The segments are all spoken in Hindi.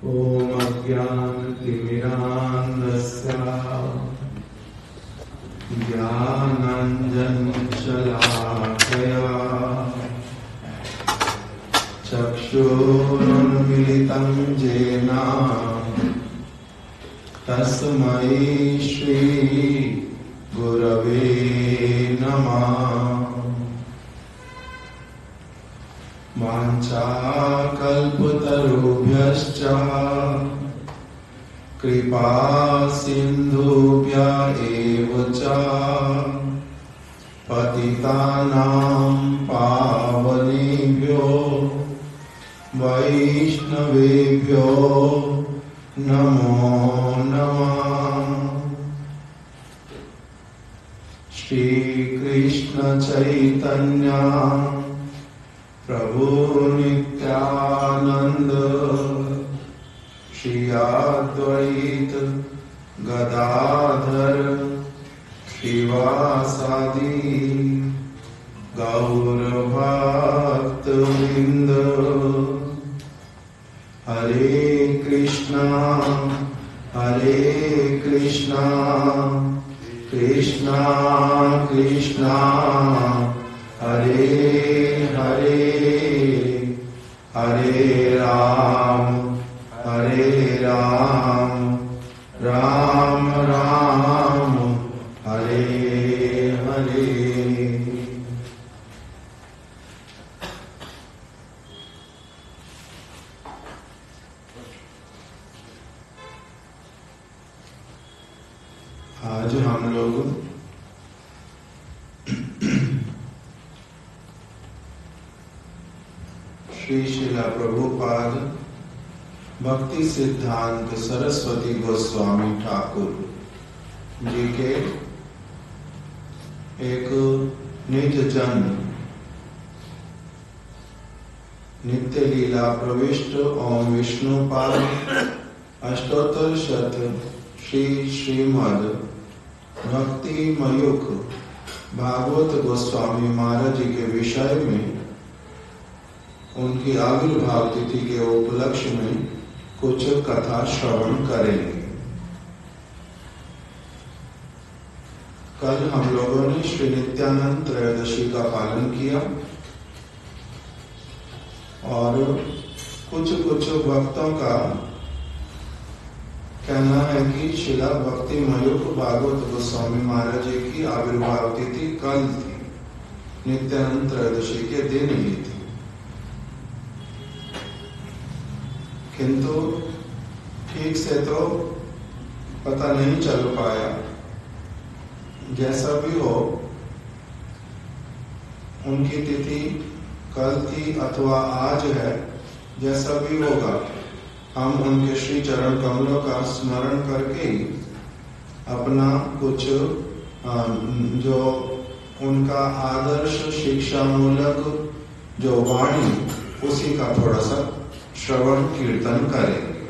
ॐ अज्ञानतिमिरान्धस्य ज्ञानाञ्जनशलाकया चक्षुरुन्मीलितं येन तस्मै श्री गुरवे नमः। वाञ्छाकल्पतरुभ्यश्च कृपा सिन्धुभ्य एव च पतितानां पावनेभ्यो वैष्णवेभ्यो नमो नमः। श्री कृष्ण चैतन्य प्रभु नित्यानंद श्री अद्वैत गदाधर श्रीवासादि गौर भक्त वृंद। हरे कृष्णा कृष्णा कृष्णा हरे हरे, हरे राम राम राम हरे हरे। आज हम लोग श्री श्रीला प्रभुपाद भक्ति सिद्धांत सरस्वती गोस्वामी ठाकुर जी के एक निज जन नित्य लीला प्रविष्ट ओम विष्णुपाद अष्टोत्तर शत श्री श्रीमद भक्ति मयूख भागवत गोस्वामी महाराज जी के विषय में उनकी आविर्भाव तिथि के उपलक्ष्य में कुछ कथा श्रवण करेंगे। कल हम लोगों ने श्री नित्यानंद त्रयोदशी का पालन किया और कुछ भक्तों का कहना है कि शिला भक्ति मयूख भागवत गोस्वामी महाराज जी की आविर्भाव तिथि कल थी, नित्यानंद त्रयोदशी के दिन ही थी, किंतु ठीक से तो पता नहीं चल पाया। जैसा भी हो, उनकी तिथि कल थी अथवा आज है, जैसा भी होगा हम उनके श्री चरण कमलों का स्मरण करके अपना कुछ जो उनका आदर्श शिक्षा मूलक जो वाणी उसी का थोड़ा सा श्रवण कीर्तन करेंगे,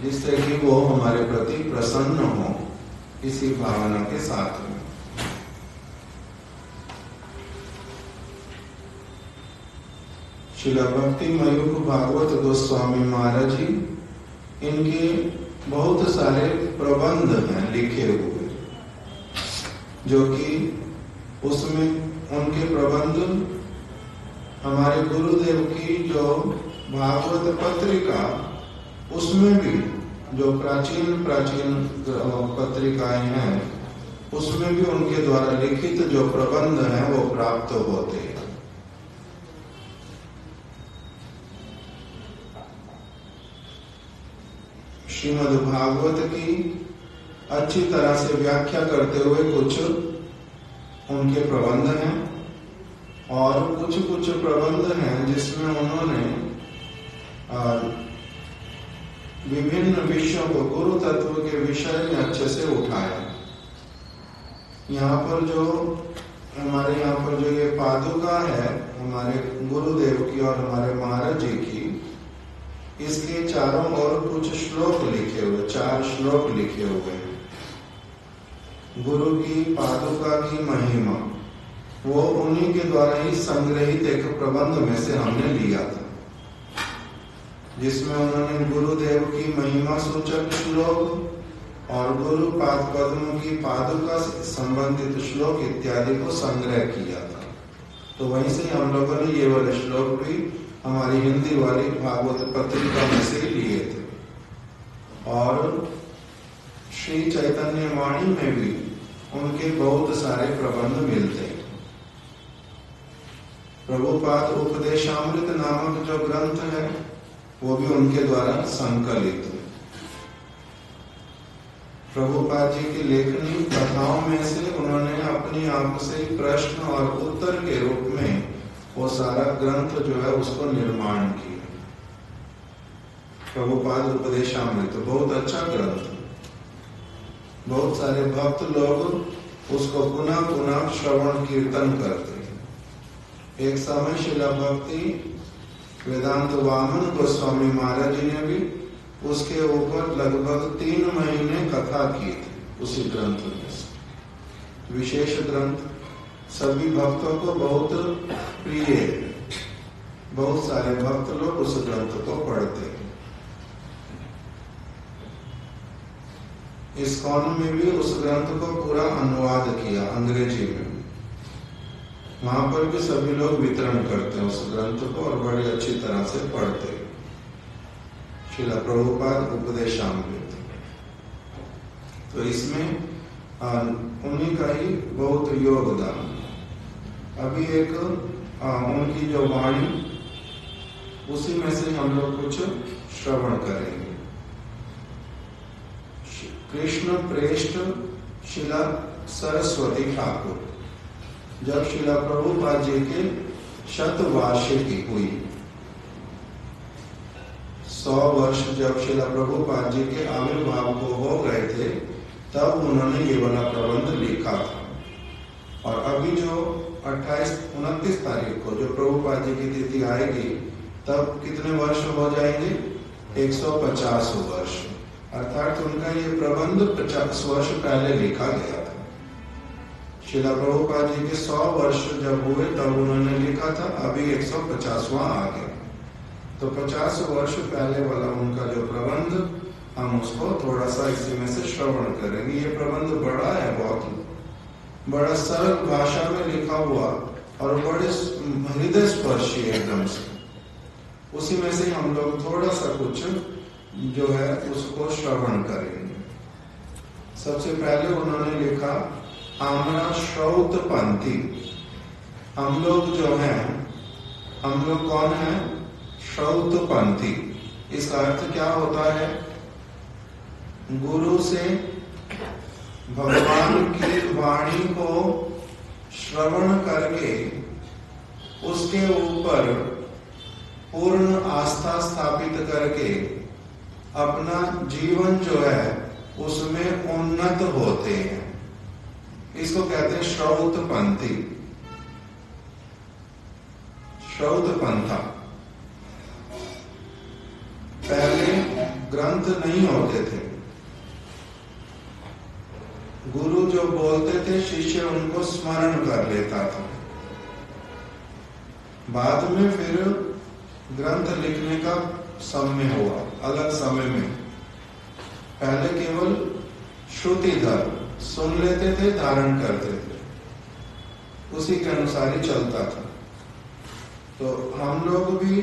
जिससे कि वो हमारे प्रति प्रसन्न हो, इसी भावना के साथ में। श्रील भक्ति मयूख भागवत गोस्वामी महाराज जी, इनके बहुत सारे प्रबंध हैं लिखे हुए, जो कि उसमें उनके प्रबंध हमारे गुरुदेव की जो भागवत पत्रिका, उसमें भी जो प्राचीन पत्रिकाएं हैं, उसमें भी उनके द्वारा लिखित जो प्रबंध हैं वो प्राप्त होते हैं। श्रीमद् भागवत की अच्छी तरह से व्याख्या करते हुए कुछ उनके प्रबंध हैं और कुछ प्रबंध हैं जिसमें उन्होंने विभिन्न विषयों को गुरु तत्व के विषय में अच्छे से उठाया। यहाँ पर जो हमारे यहाँ पर जो ये पादुका है हमारे गुरुदेव की और हमारे महाराज जी की, इसके चारों ओर कुछ श्लोक लिखे हुए, 4 श्लोक लिखे हुए हैं। गुरु की पादुका की महिमा, वो उन्हीं के द्वारा ही संग्रहित एक प्रबंध में से हमने लिया था। जिसमें उन्होंने गुरुदेव की महिमा सूचक श्लोक और गुरु पाद पद्म की पादुका से संबंधित श्लोक इत्यादि को संग्रह किया था। तो वहीं से हम लोगों ने ये वाले श्लोक भी हमारी हिंदी वाली भागवत पत्रिका में से लिए थे। और श्री चैतन्य वाणी में भी उनके बहुत सारे प्रबंध मिलते हैं। प्रभुपाद उपदेशामृत नामक जो ग्रंथ है वो भी उनके द्वारा संकलित है। प्रभुपाद जी की लेखनी कथाओं में से उन्होंने अपनी आप से प्रश्न और उत्तर के रूप में वो सारा ग्रंथ जो है उसको निर्माण किया। प्रभुपाद उपदेशामृत बहुत अच्छा ग्रंथ है। बहुत सारे भक्त लोग उसको पुनः पुनः श्रवण कीर्तन करते हैं। एक समय शिला भक्ति वेदांत वामन गोस्वामी महाराज जी ने भी उसके ऊपर लगभग 3 महीने कथा की थी उसी ग्रंथ में से। विशेष ग्रंथ सभी भक्तों को बहुत प्रिय है। बहुत सारे भक्त लोग उस ग्रंथ को पढ़ते हैं। इस्कॉन में भी उस ग्रंथ को पूरा अनुवाद किया अंग्रेजी में। वहां पर भी सभी लोग वितरण करते हैं उस ग्रंथ को और बड़ी अच्छी तरह से पढ़ते हैं। श्रील प्रभुपाद उपदेशामृत। तो इसमें उन्हीं का ही बहुत योगदान। अभी एक उनकी जो वाणी उसी में से हम लोग कुछ श्रवण करेंगे। कृष्ण प्रेष्ठ शिला सरस्वती ठाकुर। जब शिला प्रभुपाद जी के शतवार्षिकी हुई, 100 वर्ष जब शिला प्रभुपाद जी के आविर्भाव को हो गए थे, तब उन्होंने ये वाला प्रबंध लिखा था। और अभी जो 28-29 तारीख को जो प्रभुपाद जी की तिथि आएगी, तब कितने वर्ष हो जाएंगे? 150 वर्ष। अर्थात उनका ये प्रबंध 50 वर्ष पहले लिखा गया था। शिला प्रभुपाद जी के 100 वर्ष जब हुए तब उन्होंने लिखा था। अभी 150वां आ गया। तो 50 वर्ष पहले वाला उनका जो प्रबंध, हम उसको थोड़ा सा इसी में से श्रवण करेंगे। ये प्रबंध बड़ा है, बहुत बड़ा सरल भाषा में लिखा हुआ और बड़े हृदय स्पर्शी एकदम से। उसी में से हम लोग थोड़ा सा कुछ जो है उसको श्रवण करेंगे। सबसे पहले उन्होंने लिखा आमरा श्रौत पंथी। हम लोग जो हैं, हम लोग कौन है? श्रौत पंथी। इसका अर्थ क्या होता है? गुरु से भगवान की वाणी को श्रवण करके उसके ऊपर पूर्ण आस्था स्थापित करके अपना जीवन जो है उसमें उन्नत होते हैं। इसको कहते हैं श्रौत पंथी, श्रौत पंथा। पहले ग्रंथ नहीं होते थे। गुरु जो बोलते थे शिष्य उनको स्मरण कर लेता था। बाद में फिर ग्रंथ लिखने का समय हुआ, अलग समय में। पहले केवल श्रुतिधर सुन लेते थे, धारण करते थे, उसी के अनुसार ही चलता था। तो हम लोग भी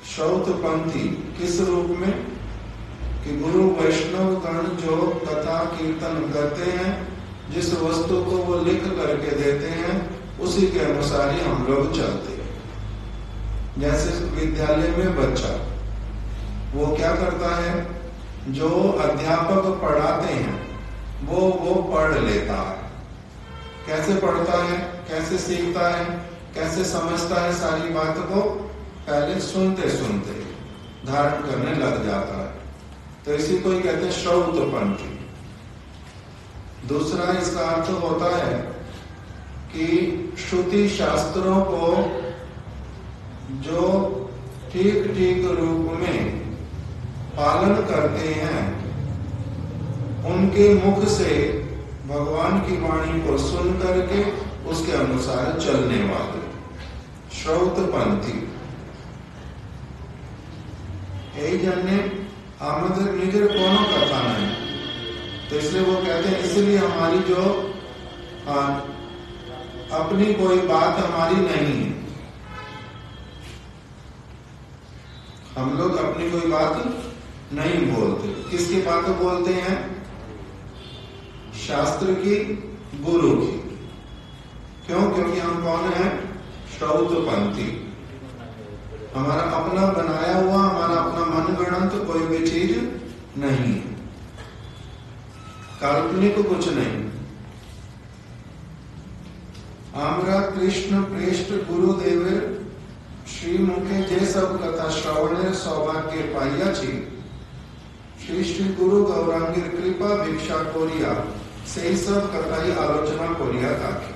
श्रौत पंथी किस रूप में कि गुरु वैष्णव गण जो कथा कीर्तन करते हैं, जिस वस्तु को वो लिख करके देते हैं, उसी के अनुसार ही हम लोग चलते हैं। जैसे विद्यालय में बच्चा वो क्या करता है? जो अध्यापक पढ़ाते हैं वो पढ़ लेता है। कैसे पढ़ता है, कैसे सीखता है, कैसे समझता है सारी बात को? पहले सुनते सुनते धारण करने लग जाता है। तो इसी को ही कहते हैं श्रौत पंथी। दूसरा इसका अर्थ होता है कि श्रुति शास्त्रों को जो ठीक ठीक रूप में पालन करते हैं, उनके मुख से भगवान की वाणी को सुन करके उसके अनुसार चलने वाले श्रौत पंथी। यही जन्ने आमदर निजर कोनो कथा नहीं। तो इसलिए वो कहते हैं, इसलिए हमारी जो अपनी कोई बात हमारी नहीं है, हम लोग अपनी कोई बात नहीं बोलते। किसकी बात बोलते हैं? शास्त्र की, गुरु की। क्यों? क्योंकि हम कौन है? श्रौतपंथी। हमारा अपना बनाया हुआ, हमारा अपना मनगढ़ंत कोई भी चीज नहीं है, काल्पनिक कुछ नहीं। आमरा कृष्ण प्रेष्ठ गुरुदेवेर श्री मुखे जे सब कथा श्रवणेर सौभाग्य पाइया छी, श्री श्री गुरु गौरांगीर कृपा भिक्षा कोरिया, से सब कथा ही आलोचना कोरिया ताकि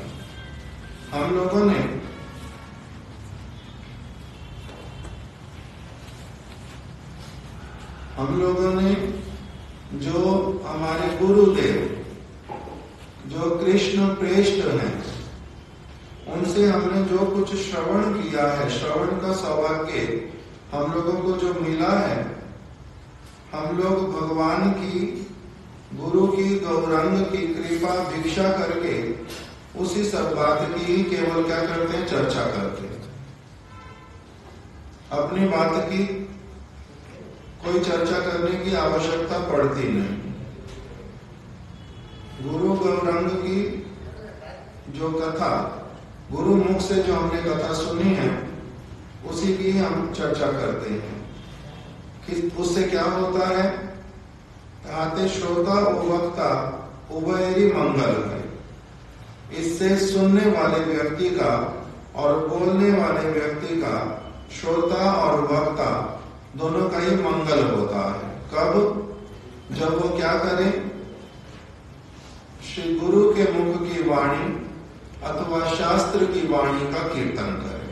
हम लोगों ने जो हमारे गुरुदेव जो कृष्ण प्रेष्ठ हैं, उनसे हमने जो कुछ श्रवण किया है, श्रवण का सौभाग्य हम लोगों को जो मिला है, हम लोग भगवान की, गुरु की, गौरांग की कृपा भिक्षा करके उसी सब बात की ही केवल क्या करते हैं? चर्चा करते हैं। अपनी बात की कोई चर्चा करने की आवश्यकता पड़ती नहीं। गुरु गौरांग की जो कथा, गुरु मुख से जो हमने कथा सुनी है, उसी की हम चर्चा करते हैं कि उससे क्या होता है? आते श्रोता और वक्ता उभयरी मंगल है। इससे सुनने वाले व्यक्ति का और बोलने वाले व्यक्ति का, श्रोता और वक्ता दोनों का ही मंगल होता है। कब? जब वो क्या करें? श्री गुरु के मुख की वाणी अथवा शास्त्र की वाणी का कीर्तन करें।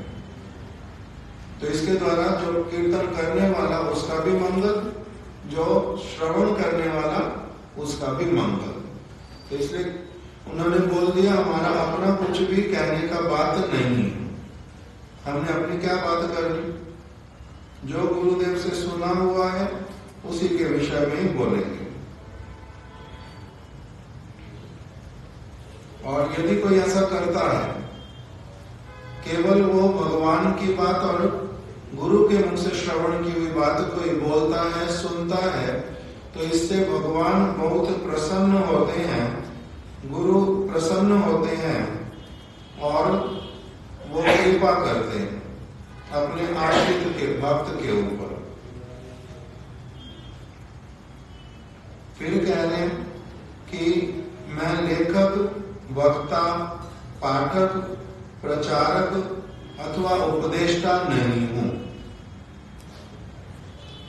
तो इसके द्वारा जो कीर्तन करने वाला उसका भी मंगल, जो श्रवण करने वाला उसका भी मंगल। तो इसलिए उन्होंने बोल दिया, हमारा अपना कुछ भी कहने का बात नहीं है। हमने अपनी क्या बात करनी? जो गुरुदेव से सुना हुआ है उसी के विषय में ही बोलेंगे। और यदि कोई ऐसा करता है, केवल वो भगवान की बात और गुरु के मुख से श्रवण की हुई बात कोई बोलता है, सुनता है, तो इससे भगवान बहुत प्रसन्न होते हैं, गुरु प्रसन्न होते हैं और वो कृपा करते हैं अपने आश्रित के, भक्त के ऊपर। फिर कह रहे हैं कि मैं लेखक, वक्ता, पाठक, प्रचारक अथवा उपदेष्टा नहीं हूं।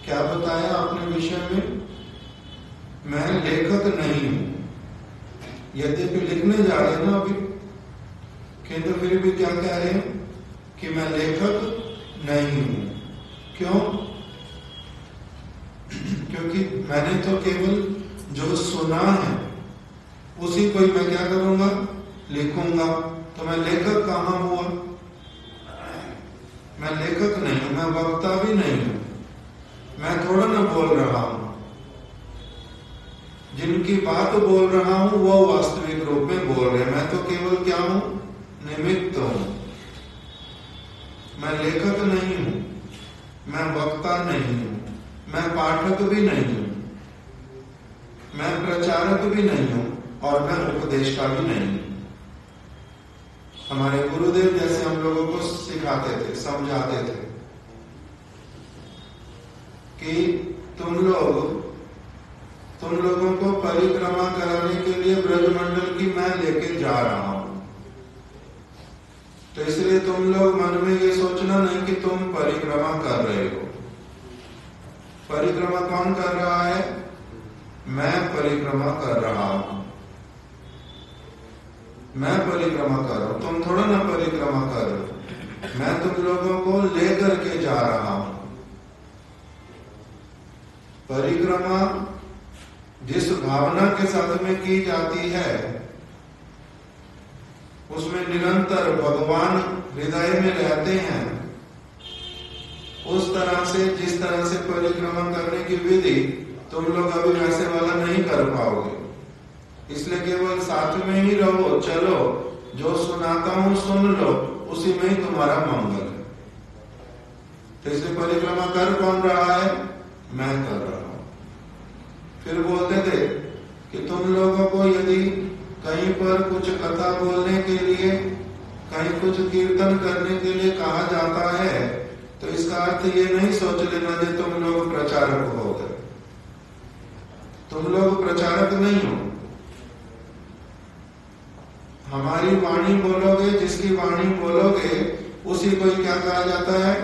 क्या बताया आपने विषय में? मैं लेखक नहीं हूं। यद्यपि लिखने जा रहे हैं ना अभी, किंतु फिर भी क्या कह रहे हैं कि मैं लेखक नहीं हूं। क्यों? क्योंकि मैंने तो केवल जो सुना है उसी को ही मैं क्या करूंगा? लिखूंगा। तो मैं लेखक कहां हुआ? मैं लेखक नहीं हूं, मैं वक्ता भी नहीं हूं। मैं थोड़ा ना बोल रहा हूं, जिनकी बात बोल रहा हूं वो वास्तविक रूप में बोल रहे हैं। मैं तो केवल क्या हूं? निमित्त हूं। मैं लेखक नहीं हूं, मैं वक्ता नहीं हूं, मैं पाठक भी नहीं हूं, मैं प्रचारक भी नहीं हूं और मैं उपदेष्टा भी नहीं हूं। हमारे गुरुदेव जैसे हम लोगों को सिखाते थे, समझाते थे कि तुम लोगों को परिक्रमा कराने के लिए ब्रजमंडल की मैं लेके जा रहा हूं। तो इसलिए तुम लोग मन में ये सोचना नहीं कि तुम परिक्रमा कर रहे हो। परिक्रमा कौन कर रहा है? मैं परिक्रमा कर रहा हूं। मैं परिक्रमा कर रहा हूं, तुम थोड़ा ना परिक्रमा कर रहे हो। मैं तुम लोगों को लेकर के जा रहा हूं। परिक्रमा जिस भावना के साथ में की जाती है, उसमें निरंतर भगवान हृदय में रहते हैं, उस तरह से, जिस तरह से परिक्रमा करने की विधि तुम लोग अभी वैसे वाला नहीं कर पाओगे। इसलिए केवल साथ में ही रहो, चलो, जो सुनाता हूं सुन लो, उसी में ही तुम्हारा मंगल है। तो इसलिए परिक्रमा कर कौन रहा है? मैं कर रहा हूं। फिर बोलते थे कि तुम लोगों को यदि कहीं पर कुछ कथा बोलने के लिए, कहीं कुछ कीर्तन करने के लिए कहा जाता है, तो इसका अर्थ ये नहीं सोच लेना कि तुम लोग प्रचारक हो गए। तुम लोग प्रचारक नहीं हो। हमारी वाणी बोलोगे, जिसकी वाणी बोलोगे, उसी को क्या कहा जाता है?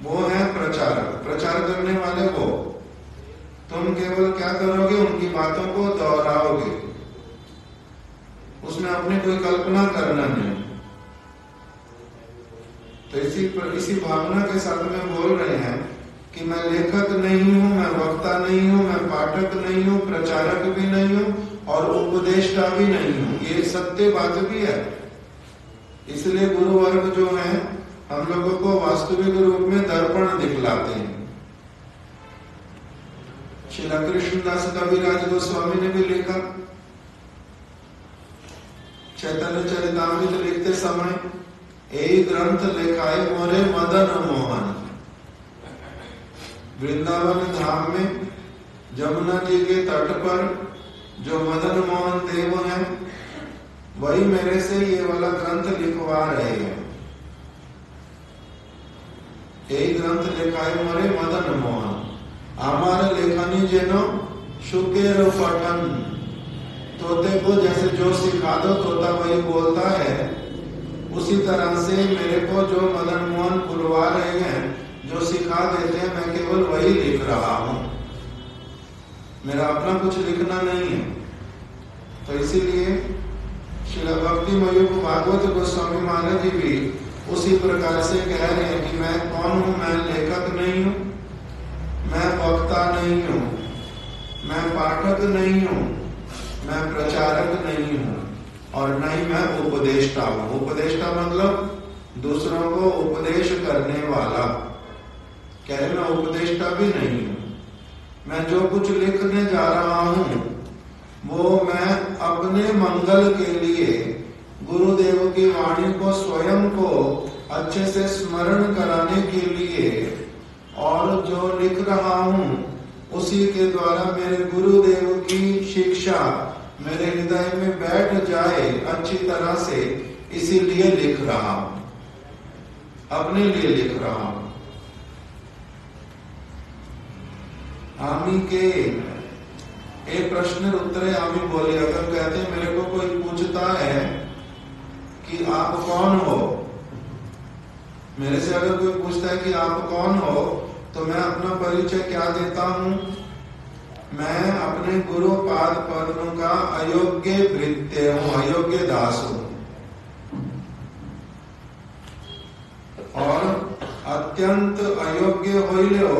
वो है प्रचारक। प्रचार करने वाले वो। तुम केवल क्या करोगे? उनकी बातों को दोहराओगे, उसमें अपनी कोई कल्पना करना नहीं। तो इसी भावना के साथ में बोल रहे हैं कि मैं लेखक नहीं हूं, मैं वक्ता नहीं हूं, मैं पाठक नहीं हूं, प्रचारक भी नहीं हूं और उपदेष्टा भी नहीं हूं। ये सत्य बात भी है। इसलिए गुरु वर्ग जो है हम लोगों को वास्तविक रूप में दर्पण दिखलाते हैं। श्री कृष्णदास कविराज गोस्वामी ने भी लिखा, चैतन्य चरितामृत लिखते समय, एक ग्रंथ लिखाए मोरे मदन मोहन। वृंदावन धाम में जमुना जी के तट पर जो मदन मोहन देव हैं, वही मेरे से ये वाला ग्रंथ लिखवा रहे हैं। एक ग्रंथ लिखाए मोरे मदन मोहन, आमार लेखनी जेनो शुकेर पठन। तोते को जैसे जो सिखा दो तोता वही बोलता है, उसी तरह से मेरे को जो मदन मोहन बुलवा रहे हैं, जो सिखा देते हैं, मैं केवल वही लिख रहा हूं। मेरा अपना कुछ लिखना नहीं है। तो इसीलिए श्री भक्ति मयूख भागवत गोस्वामी महाराज जी भी उसी प्रकार से कह रहे हैं कि मैं कौन हूं? मैं लेखक नहीं हूं, मैं वक्ता नहीं हूं, मैं पाठक नहीं हूं, मैं प्रचारक नहीं हूं और न ही मैं उपदेष्टा हूं। उपदेष्टा मतलब दूसरों को उपदेश करने वाला। कह रहे मैं उपदेष्टा भी नहीं हूं। मैं जो कुछ लिखने जा रहा हूं वो मैं अपने मंगल के लिए गुरुदेव की वाणी को स्वयं को अच्छे से स्मरण कराने के लिए, और जो लिख रहा हूं उसी के द्वारा मेरे गुरुदेव की शिक्षा मेरे हृदय में बैठ जाए अच्छी तरह से, इसीलिए लिख रहा हूं, अपने लिए लिख रहा हूं। आमी के एक प्रश्न उत्तरे आमी बोले, अगर कहते हैं मेरे को कोई पूछता है कि आप कौन हो, मेरे से अगर कोई पूछता है कि आप कौन हो, तो मैं अपना परिचय क्या देता हूं? मैं अपने गुरु पाद पद्म का अयोग्य भृत्य हूं, अयोग्य दास हूं और अत्यंत अयोग्य होइलो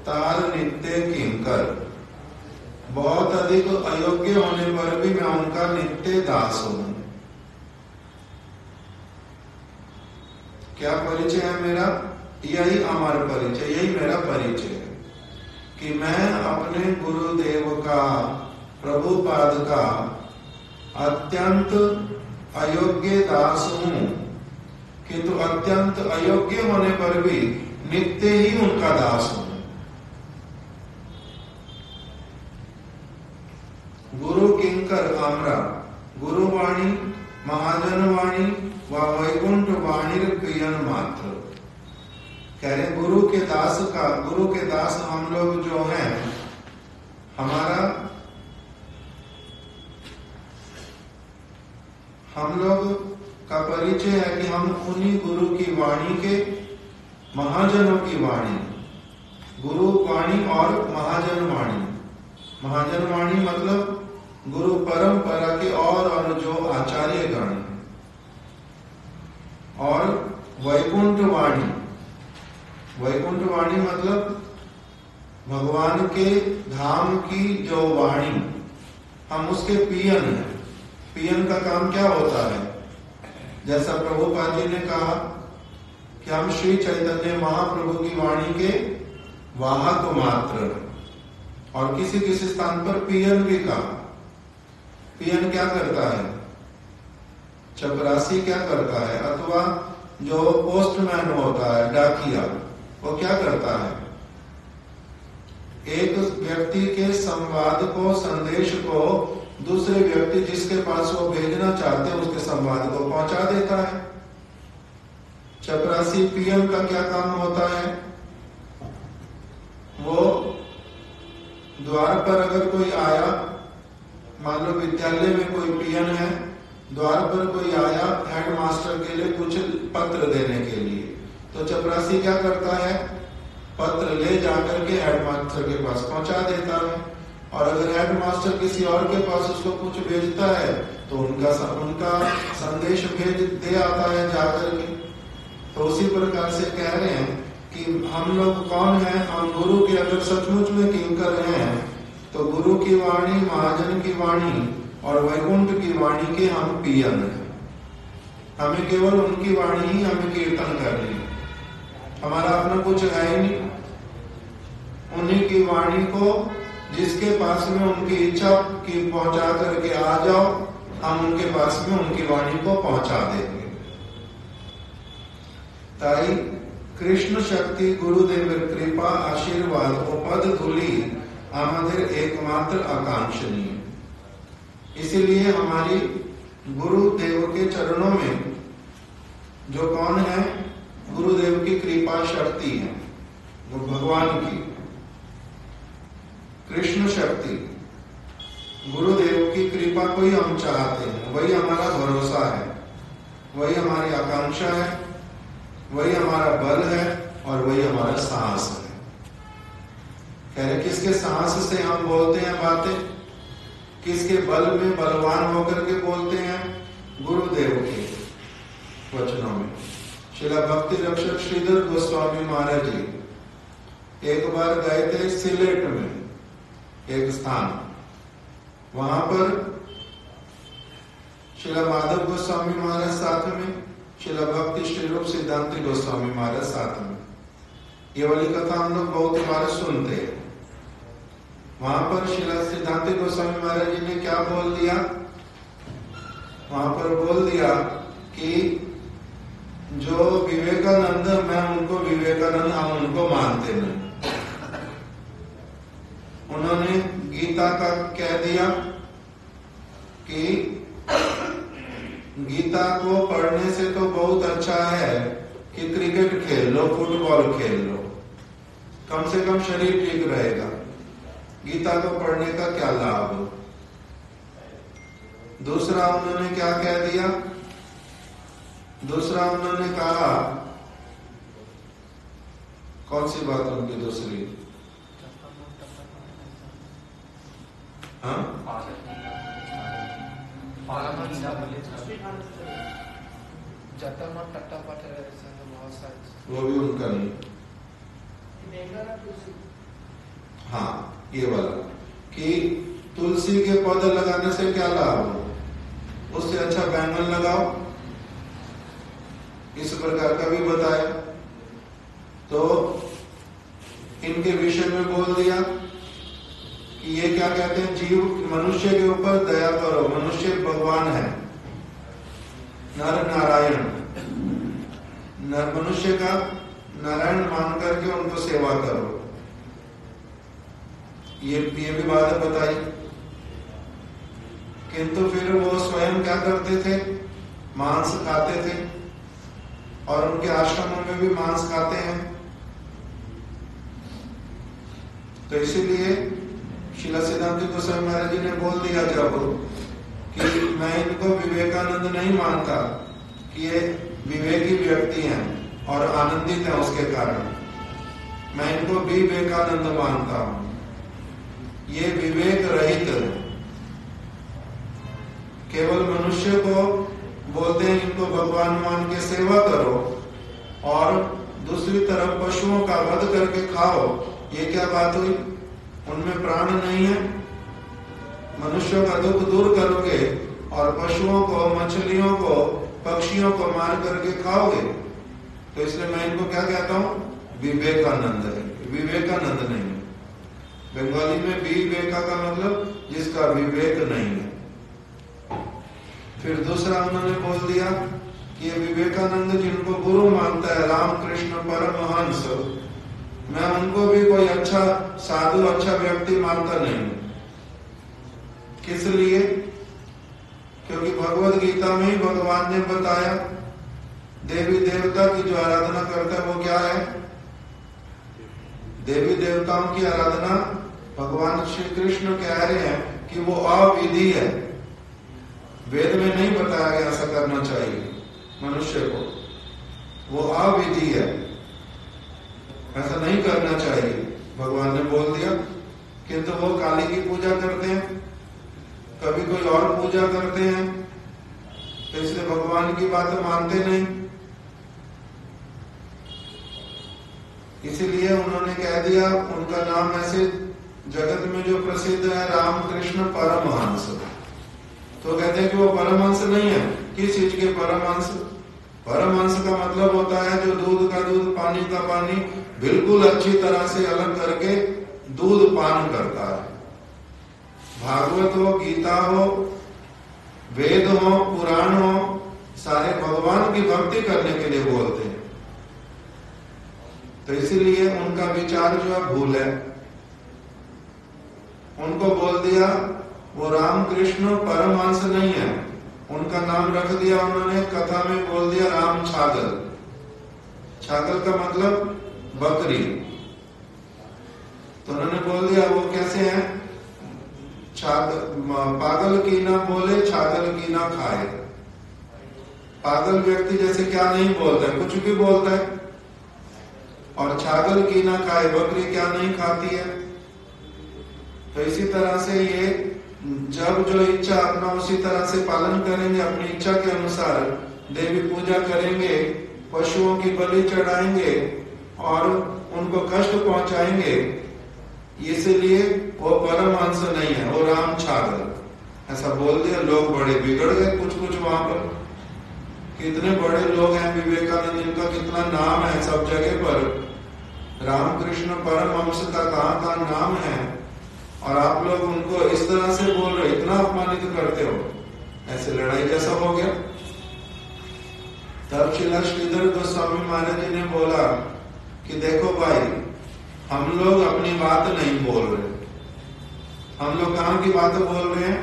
तार नित्य किंकर। बहुत अधिक अयोग्य होने पर भी मैं उनका नित्य दास हूं। क्या परिचय है मेरा? यही हमारा परिचय, यही मेरा परिचय है कि मैं अपने गुरुदेव का, प्रभुपाद का अत्यंत अयोग्य दास हूं, किंतु अत्यंत अयोग्य होने पर भी नित्य ही उनका दास हूं। गुरु किंकर आमरा, गुरुवाणी, महाजनवाणी व वैकुंठ वाणी प्रियन मात्र। कह रहे गुरु के दास का, गुरु के दास हम लोग जो हैं, हमारा, हम लोग का परिचय है कि हम उन्हीं गुरु की वाणी के, महाजनों की वाणी, गुरु वाणी और महाजन वाणी। महाजन वाणी मतलब गुरु परंपरा के और जो आचार्य गण, और वैकुंठ वाणी, वैकुंठ वाणी मतलब भगवान के धाम की जो वाणी, हम उसके पियन हैं। पियन का काम क्या होता है? जैसा प्रभुपाद जी ने कहा कि हम श्री चैतन्य महाप्रभु की वाणी के वाहक मात्र हैं। और किसी किसी स्थान पर पियन भी कहा। पियन क्या करता है? चपरासी क्या करता है? अथवा जो पोस्टमैन होता है, डाकिया, वो क्या करता है? एक व्यक्ति के संवाद को, संदेश को दूसरे व्यक्ति जिसके पास वो भेजना चाहते हैं उसके संवाद को पहुंचा देता है। चपरासी पियन का क्या काम होता है? वो द्वार पर अगर कोई आया, मान लो विद्यालय में कोई पियन है, द्वार पर कोई आया हेडमास्टर के लिए कुछ पत्र देने के लिए, तो चपरासी क्या करता है? पत्र ले जाकर के हेडमास्टर के पास पहुंचा देता है। और अगर हेडमास्टर किसी और के पास उसको कुछ भेजता है तो उनका संदेश भेज दे आता है जाकर के। तो उसी प्रकार से कह रहे हैं कि हम लोग कौन हैं? हम गुरु के अगर सचमुच में किंकर हैं तो गुरु की वाणी, महाजन की वाणी और वैकुंठ की वाणी के हम पियन हैं। हमें केवल उनकी वाणी ही हमें कीर्तन करनी है, हमारा अपना कुछ है ही नहीं। उन्हीं की वाणी को जिसके पास में उनकी इच्छा की पहुंचा करके आ जाओ, हम उनके पास में उनकी वाणी को पहुंचा देंगे। ताई कृष्ण शक्ति गुरुदेवर कृपा आशीर्वाद ओ पद धूली आमदेर एकमात्र आकांक्षणीय। इसीलिए हमारी गुरुदेव के चरणों में जो कौन है? गुरुदेव की कृपा शक्ति है, वो भगवान की कृष्ण शक्ति, गुरुदेव की कृपा को ही हम चाहते हैं। वही हमारा भरोसा है, वही हमारी आकांक्षा है, वही हमारा बल है और वही हमारा साहस है। कह रहे किसके साहस से हम बोलते हैं बातें, किसके बल में बलवान होकर के बोलते हैं? गुरुदेव के वचनों में। श्रीला भक्ति रक्षक श्रीधर गोस्वामी महाराज जी एक बार गए थे सिलेट में एक स्थान, वहां पर श्रीला माधव गोस्वामी महाराज साथ में, श्रीला भक्ति श्री रूप सिद्धांति गोस्वामी महाराज साथ में। ये वाली कथा हम लोग बहुत बार सुनते हैं। वहां पर श्रीला सिद्धांति गोस्वामी महाराज जी ने क्या बोल दिया? वहां पर बोल दिया कि जो विवेकानंद, मैं उनको विवेकानंद, हम उनको मानते नहीं। उन्होंने गीता का कह दिया कि गीता को पढ़ने से तो बहुत अच्छा है कि क्रिकेट खेल लो, फुटबॉल खेल लो, कम से कम शरीर ठीक रहेगा। गीता को पढ़ने का क्या लाभ? दूसरा उन्होंने क्या कह दिया? दूसरा उन्होंने कहा, कौन सी बात उनकी दूसरी? हाँ, वो भी उनका नहीं। हाँ, ये वाला कि तुलसी के पौधे लगाने से क्या लाभ हो, उससे अच्छा बैंगन लगाओ, इस प्रकार का भी बताया। तो इनके विषय में बोल दिया कि ये क्या कहते हैं, जीव मनुष्य के ऊपर दया करो, मनुष्य भगवान है, नर नारायण, नर मनुष्य का नारायण मान करके उनको सेवा करो। ये भी बात बताई। किंतु फिर वो स्वयं क्या करते थे? मांस खाते थे और उनके आश्रमों में भी मांस खाते हैं। तो इसीलिए श्रीला सिद्धांत गोस्वामी महाराज जी ने बोल दिया जब कि मैं इनको विवेकानंद नहीं मानता कि ये विवेकी व्यक्ति हैं और आनंदित हैं उसके कारण, मैं इनको विवेकानंद मानता हूं। ये विवेक रहित है, केवल मनुष्य को बोलते हैं इनको भगवान मान के सेवा करो और दूसरी तरफ पशुओं का वध करके खाओ। ये क्या बात हुई? उनमें प्राण नहीं है। मनुष्यों का दुख दूर करोगे और पशुओं को, मछलियों को, पक्षियों को मार करके खाओगे, तो इसलिए मैं इनको क्या कहता हूं, विवेकानंद है, विवेकानंद नहीं है। बंगाली में विवेका का मतलब जिसका विवेक नहीं है। फिर दूसरा उन्होंने बोल दिया कि ये विवेकानंद जिनको गुरु मानता है, रामकृष्ण परमहंस, मैं उनको भी कोई अच्छा साधु, अच्छा व्यक्ति मानता नहीं। किस लिए? क्योंकि भगवत गीता में ही भगवान ने बताया देवी देवता की जो आराधना करता है वो क्या है? देवी देवताओं की आराधना भगवान श्री कृष्ण कह रहे हैं कि वो अविधि है। वेद में नहीं बताया गया ऐसा करना चाहिए मनुष्य को, वो अविधि है, ऐसा नहीं करना चाहिए, भगवान ने बोल दिया। किंतु वो काली की पूजा करते हैं, कभी कोई और पूजा करते हैं, तो इसलिए भगवान की बात मानते नहीं। इसीलिए उन्होंने कह दिया, उनका नाम ऐसे जगत में जो प्रसिद्ध है रामकृष्ण परमहंस। तो कहते हैं कि वो परमहंस नहीं है। किस चीज के परमहंस? परमहंस का मतलब होता है जो दूध का दूध, पानी का पानी बिल्कुल अच्छी तरह से अलग करके दूध पान करता है। भागवत हो, गीता हो, वेद हो, पुराण हो, सारे भगवान की भक्ति करने के लिए बोलते हैं। तो इसीलिए उनका विचार जो है भूल है। उनको बोल दिया वो रामकृष्ण परमहंस नहीं है, उनका नाम रख दिया उन्होंने, कथा में बोल दिया राम छागल। छागल का मतलब बकरी। तो उन्होंने बोल दिया वो कैसे है? पागल की ना बोले, छागल की ना खाए। पागल व्यक्ति जैसे क्या नहीं बोलता है, कुछ भी बोलता है। और छागल की ना खाए, बकरी क्या नहीं खाती है। तो इसी तरह से ये जब जो इच्छा अपना उसी तरह से पालन करेंगे, अपनी इच्छा के अनुसार देवी पूजा करेंगे, पशुओं की बलि चढ़ाएंगे और उनको कष्ट पहुंचाएंगे, इसलिए वो परमहंस नहीं है, वो राम छागल। ऐसा बोल दिया। लोग बड़े बिगड़ गए कुछ वहां पर। कितने बड़े लोग हैं, विवेकानंद जिनका कितना नाम है सब जगह पर, रामकृष्ण परमहंस का कहाँ नाम है, और आप लोग उनको इस तरह से बोल रहे, इतना अपमानित करते हो, ऐसे लड़ाई जैसा हो गया। तब श्रीला श्रीधर गोस्वामी महाराज जी ने बोला कि देखो भाई, हम लोग अपनी बात नहीं बोल रहे, हम लोग कहाँ की बात बोल रहे हैं?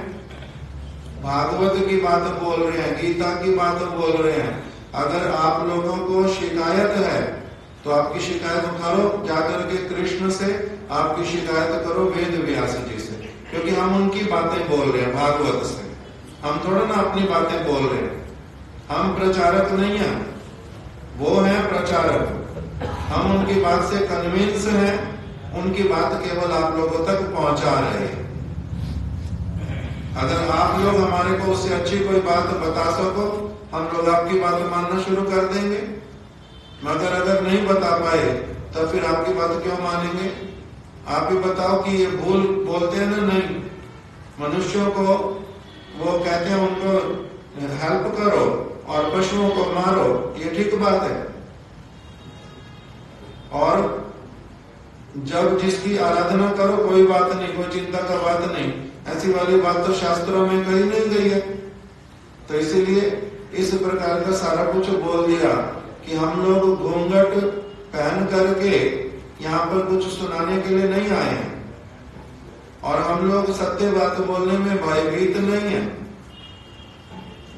भागवत की बात बोल रहे हैं, गीता की बात बोल रहे हैं। अगर आप लोगों को शिकायत है तो आपकी शिकायत करो जाकर के कृष्ण से, आपकी शिकायत करो वेद व्यास जी से, क्योंकि हम उनकी बातें बोल रहे हैं भागवत से। हम थोड़ा ना अपनी बातें बोल रहे हैं, हम प्रचारक नहीं है, वो है प्रचारक। हम उनकी बात से कन्विंस हैं, उनकी बात केवल आप लोगों तक पहुंचा रहे हैं। अगर आप लोग हमारे को उससे अच्छी कोई बात बता सको, हम लोग आपकी बात मानना शुरू कर देंगे। मगर अगर नहीं बता पाए तो फिर आपकी बात क्यों मानेंगे? आप ही बताओ कि ये भूल बोलते हैं ना? नहीं, मनुष्यों को वो कहते हैं उनको हेल्प करो और पशुओं को मारो, ये ठीक बात है। और जब जिसकी आराधना करो कोई बात नहीं, कोई चिंता का बात नहीं, ऐसी वाली बात तो शास्त्रों में कही नहीं गई है। तो इसीलिए इस प्रकार का सारा कुछ बोल दिया कि हम लोग घूंघट पहन करके यहाँ पर कुछ सुनाने के लिए नहीं आए हैं, और हम लोग सत्य बात बोलने में भयभीत नहीं है।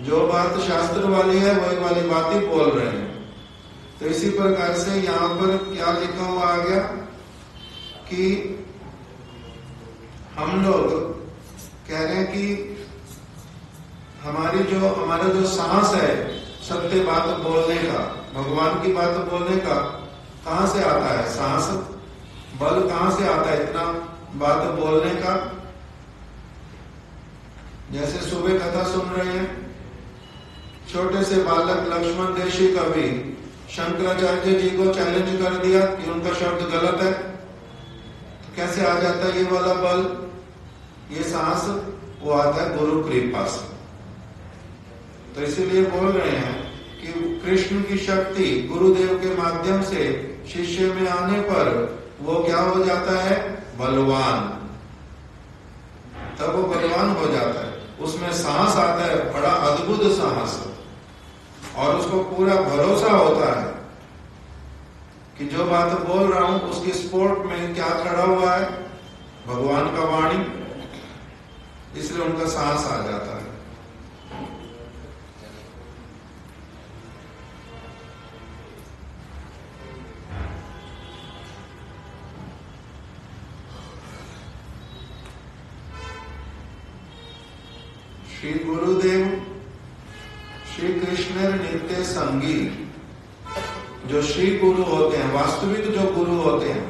जो बात शास्त्र वाली है वही वाली बात ही बोल रहे हैं। तो इसी प्रकार से यहाँ पर क्या लिखा हुआ आ गया कि हम लोग कह रहे हैं कि हमारा जो साहस है सत्य बात बोलने का, भगवान की बात बोलने का, कहां से आता है? साहस, बल कहां से आता है इतना बात बोलने का? जैसे सुबह कथा सुन रहे हैं, छोटे से बालक लक्ष्मण देशी कवि शंकराचार्य जी को चैलेंज कर दिया कि उनका शब्द गलत है, तो कैसे आ जाता है ये वाला बल, ये साहस? वो आता है गुरु कृपा से। तो इसीलिए बोल रहे हैं कि कृष्ण की शक्ति गुरुदेव के माध्यम से शिष्य में आने पर वो क्या हो जाता है, बलवान। तब वो बलवान हो जाता है, उसमें साहस आता है, बड़ा अद्भुत साहस, और उसको पूरा भरोसा होता है कि जो बात बोल रहा हूं उसकी सपोर्ट में क्या खड़ा हुआ है, भगवान का वाणी, इसलिए उनका साहस आ जाता है। श्री गुरुदेव श्री कृष्ण नित्य संगी, जो श्री गुरु होते हैं, वास्तविक जो गुरु होते हैं,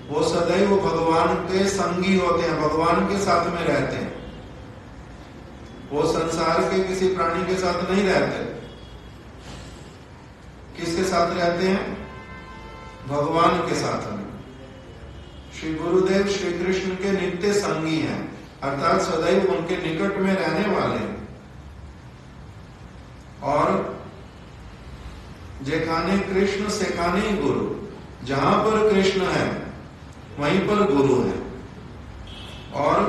वो सदैव भगवान के संगी होते हैं, भगवान के साथ में रहते हैं। वो संसार के किसी प्राणी के साथ नहीं रहते। किसके साथ रहते हैं, भगवान के साथ में। श्री गुरुदेव श्री कृष्ण के नित्य संगी हैं, अर्थात सदैव उनके निकट में रहने वाले हैं। और जेखाने कृष्ण सेखाने गुरु, जहां पर कृष्ण है वहीं पर गुरु है, और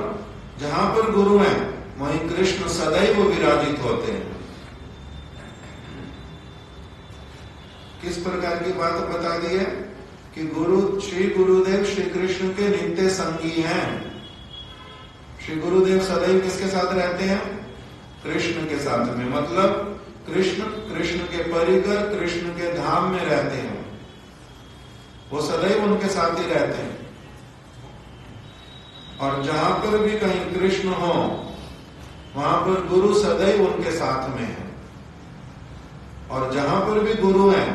जहां पर गुरु है वहीं कृष्ण सदैव विराजित होते हैं। किस प्रकार की बात बता दी है कि श्री गुरुदेव श्री कृष्ण के नित्य संगी हैं। श्री गुरुदेव सदैव किसके साथ रहते हैं, कृष्ण के साथ में, मतलब कृष्ण के परिकर, कृष्ण के धाम में रहते हैं, वो सदैव उनके साथ ही रहते हैं। और जहां पर भी कहीं कृष्ण हो वहां पर गुरु सदैव उनके साथ में है, और जहां पर भी गुरु हैं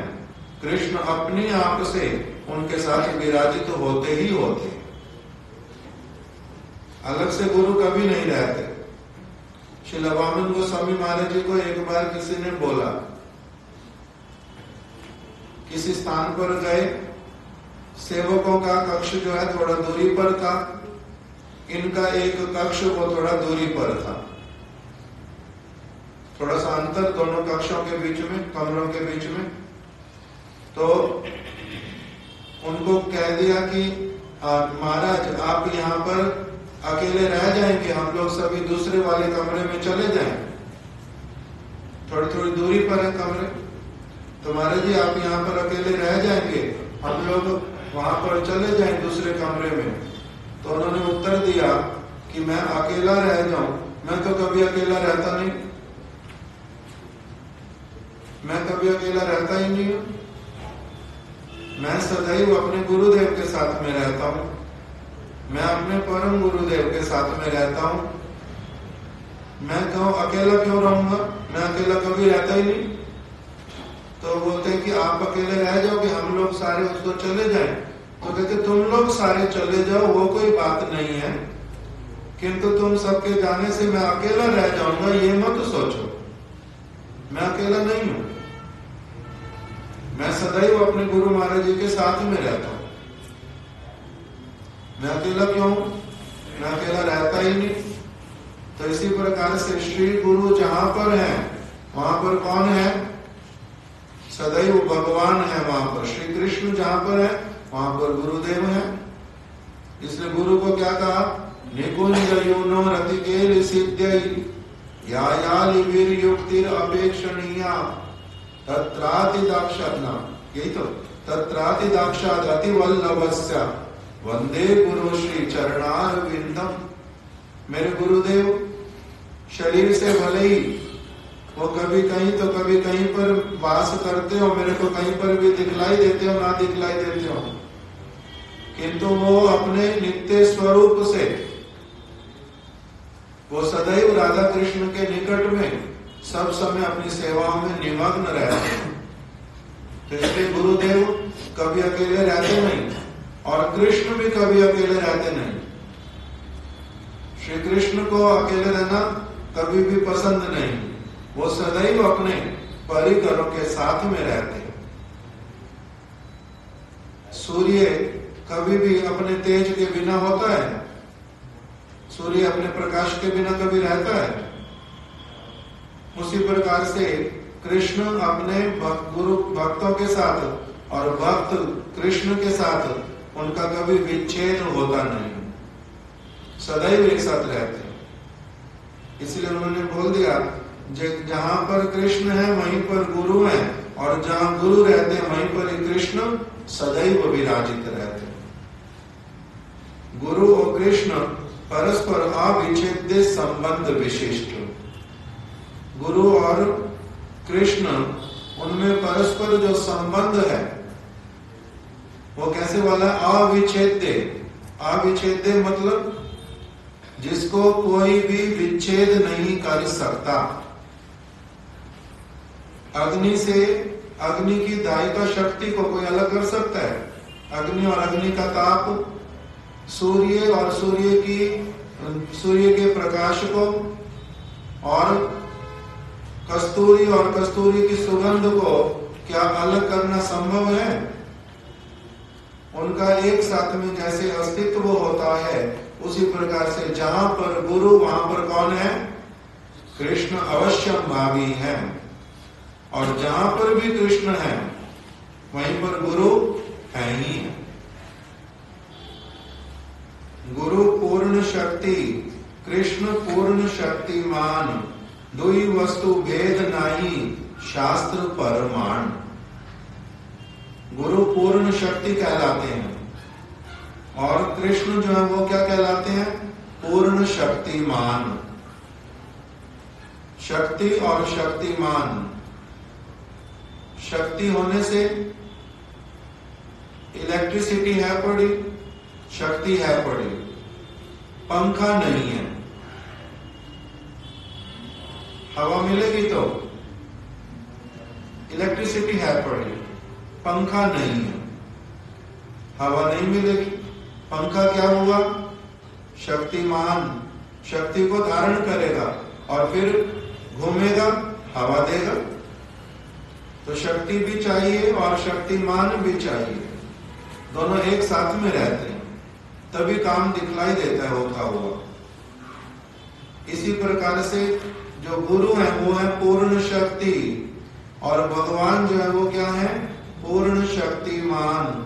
कृष्ण अपने आप से उनके साथ विराजित होते ही होते। अलग से गुरु कभी नहीं रहते। श्री वामन गोस्वामी महाराज जी को एक बार किसी ने बोला, किसी स्थान पर गए, सेवकों का कक्ष जो है थोड़ा दूरी पर था, इनका एक कक्ष वो थोड़ा दूरी पर था, थोड़ा सा अंतर दोनों कक्षों के बीच में, कमरों के बीच में। तो उनको कह दिया कि महाराज आप यहाँ पर अकेले रह जाएंगे, हम लोग सभी दूसरे वाले कमरे में चले जाएं, थोड़ी थोड़ी दूरी पर है कमरे, तो महाराज जी आप यहाँ पर अकेले रह जाएंगे, हम लोग वहां पर चले जाएं दूसरे कमरे में। तो उन्होंने उत्तर दिया कि मैं अकेला रह जाऊं, मैं तो कभी अकेला रहता नहीं, मैं कभी अकेला रहता ही नहीं हूं, मैं सदैव अपने गुरुदेव के साथ में रहता हूं, मैं अपने परम गुरुदेव के साथ में रहता हूं, मैं क्यों अकेला क्यों रहूंगा, मैं अकेला कभी रहता ही नहीं। तो बोलते हैं कि आप अकेले रह जाओगे, हम लोग सारे उसको चले जाएं। तो कहते तुम लोग सारे चले जाओ वो कोई बात नहीं है, किंतु तुम सबके जाने से मैं अकेला रह जाऊंगा ये मत सोचो, मैं अकेला नहीं हूं, मैं सदैव अपने गुरु महाराज जी के साथ में रहता हूं। मैं अकेला क्यों, मैं अकेला रहता ही नहीं। तो इसी प्रकार से श्री गुरु जहां पर है वहां पर कौन है, सदैव भगवान है। वहां पर श्री कृष्ण जहां पर है वहां पर गुरुदेव है। इसलिए गुरु को क्या कहा, निकुंज यूनो रतिकेल सिद्ध्यई यायाली वीर युक्तिर अपेक्षणीया तत्राति दाक्षात्ना, यही तो तत्राति दाक्षात अति वल्लभस्य वंदे गुरु श्री चरणार विंदम। मेरे गुरुदेव शरीर से भले ही वो कभी कहीं तो कभी कहीं पर वास करते हो, मेरे को कहीं पर भी दिखलाई देते हो ना दिखलाई देते हो, किंतु वो अपने नित्य स्वरूप से वो सदैव राधा कृष्ण के निकट में सब समय अपनी सेवाओं में निमग्न रहते हैं। तो इसलिए गुरुदेव कभी अकेले रहते नहीं और कृष्ण भी कभी अकेले रहते नहीं। श्री कृष्ण को अकेले रहना कभी भी पसंद नहीं, वो सदैव अपने परिकरों के साथ में रहते हैं। सूर्य कभी भी अपने तेज के बिना होता है, सूर्य अपने प्रकाश के बिना कभी रहता है। उसी प्रकार से कृष्ण अपने गुरु भक्तों के साथ और भक्त कृष्ण के साथ उनका कभी विच्छेद होता नहीं, सदैव एक साथ रहते हैं। इसलिए उन्होंने बोल दिया जहां पर कृष्ण है वहीं पर गुरु है, और जहां गुरु रहते हैं वहीं पर ही कृष्ण सदैव विराजित रहते हैं। गुरु और कृष्ण परस्पर अविच्छेद्य संबंध विशिष्ट। गुरु और कृष्ण उनमें परस्पर जो संबंध है वो कैसे वाला? अविच्छेद्य। अविच्छेद्य मतलब जिसको कोई भी विच्छेद नहीं कर सकता। अग्नि से, अग्नि की दायिका शक्ति को कोई अलग कर सकता है? अग्नि और अग्नि का ताप, सूर्य और सूर्य के प्रकाश को, और कस्तूरी और कस्तूरी की सुगंध को क्या अलग करना संभव है? उनका एक साथ में जैसे अस्तित्व होता है, उसी प्रकार से जहां पर गुरु वहां पर कौन है? कृष्ण अवश्यम भावी है। और जहां पर भी कृष्ण है वहीं पर गुरु है ही है। गुरु पूर्ण शक्ति, कृष्ण पूर्ण शक्तिमान, दुई वस्तु भेद नाही, शास्त्र परमाण। गुरु पूर्ण शक्ति कहलाते हैं और कृष्ण जो है वो क्या कहलाते हैं? पूर्ण शक्तिमान। शक्ति और शक्तिमान, शक्ति होने से इलेक्ट्रिसिटी है पड़ी, शक्ति है पड़ी, पंखा नहीं है। हवा मिलेगी तो इलेक्ट्रिसिटी है पड़ी, पंखा नहीं है। हवा नहीं मिलेगी, पंखा क्या हुआ? शक्तिमान, शक्ति को धारण करेगा और फिर घूमेगा, हवा देगा। तो शक्ति भी चाहिए और शक्तिमान भी चाहिए, दोनों एक साथ में रहते हैं, तभी काम दिखलाई देता है होता हुआ। इसी प्रकार से जो गुरु है वो है पूर्ण शक्ति, और भगवान जो है वो क्या है? पूर्ण शक्तिमान।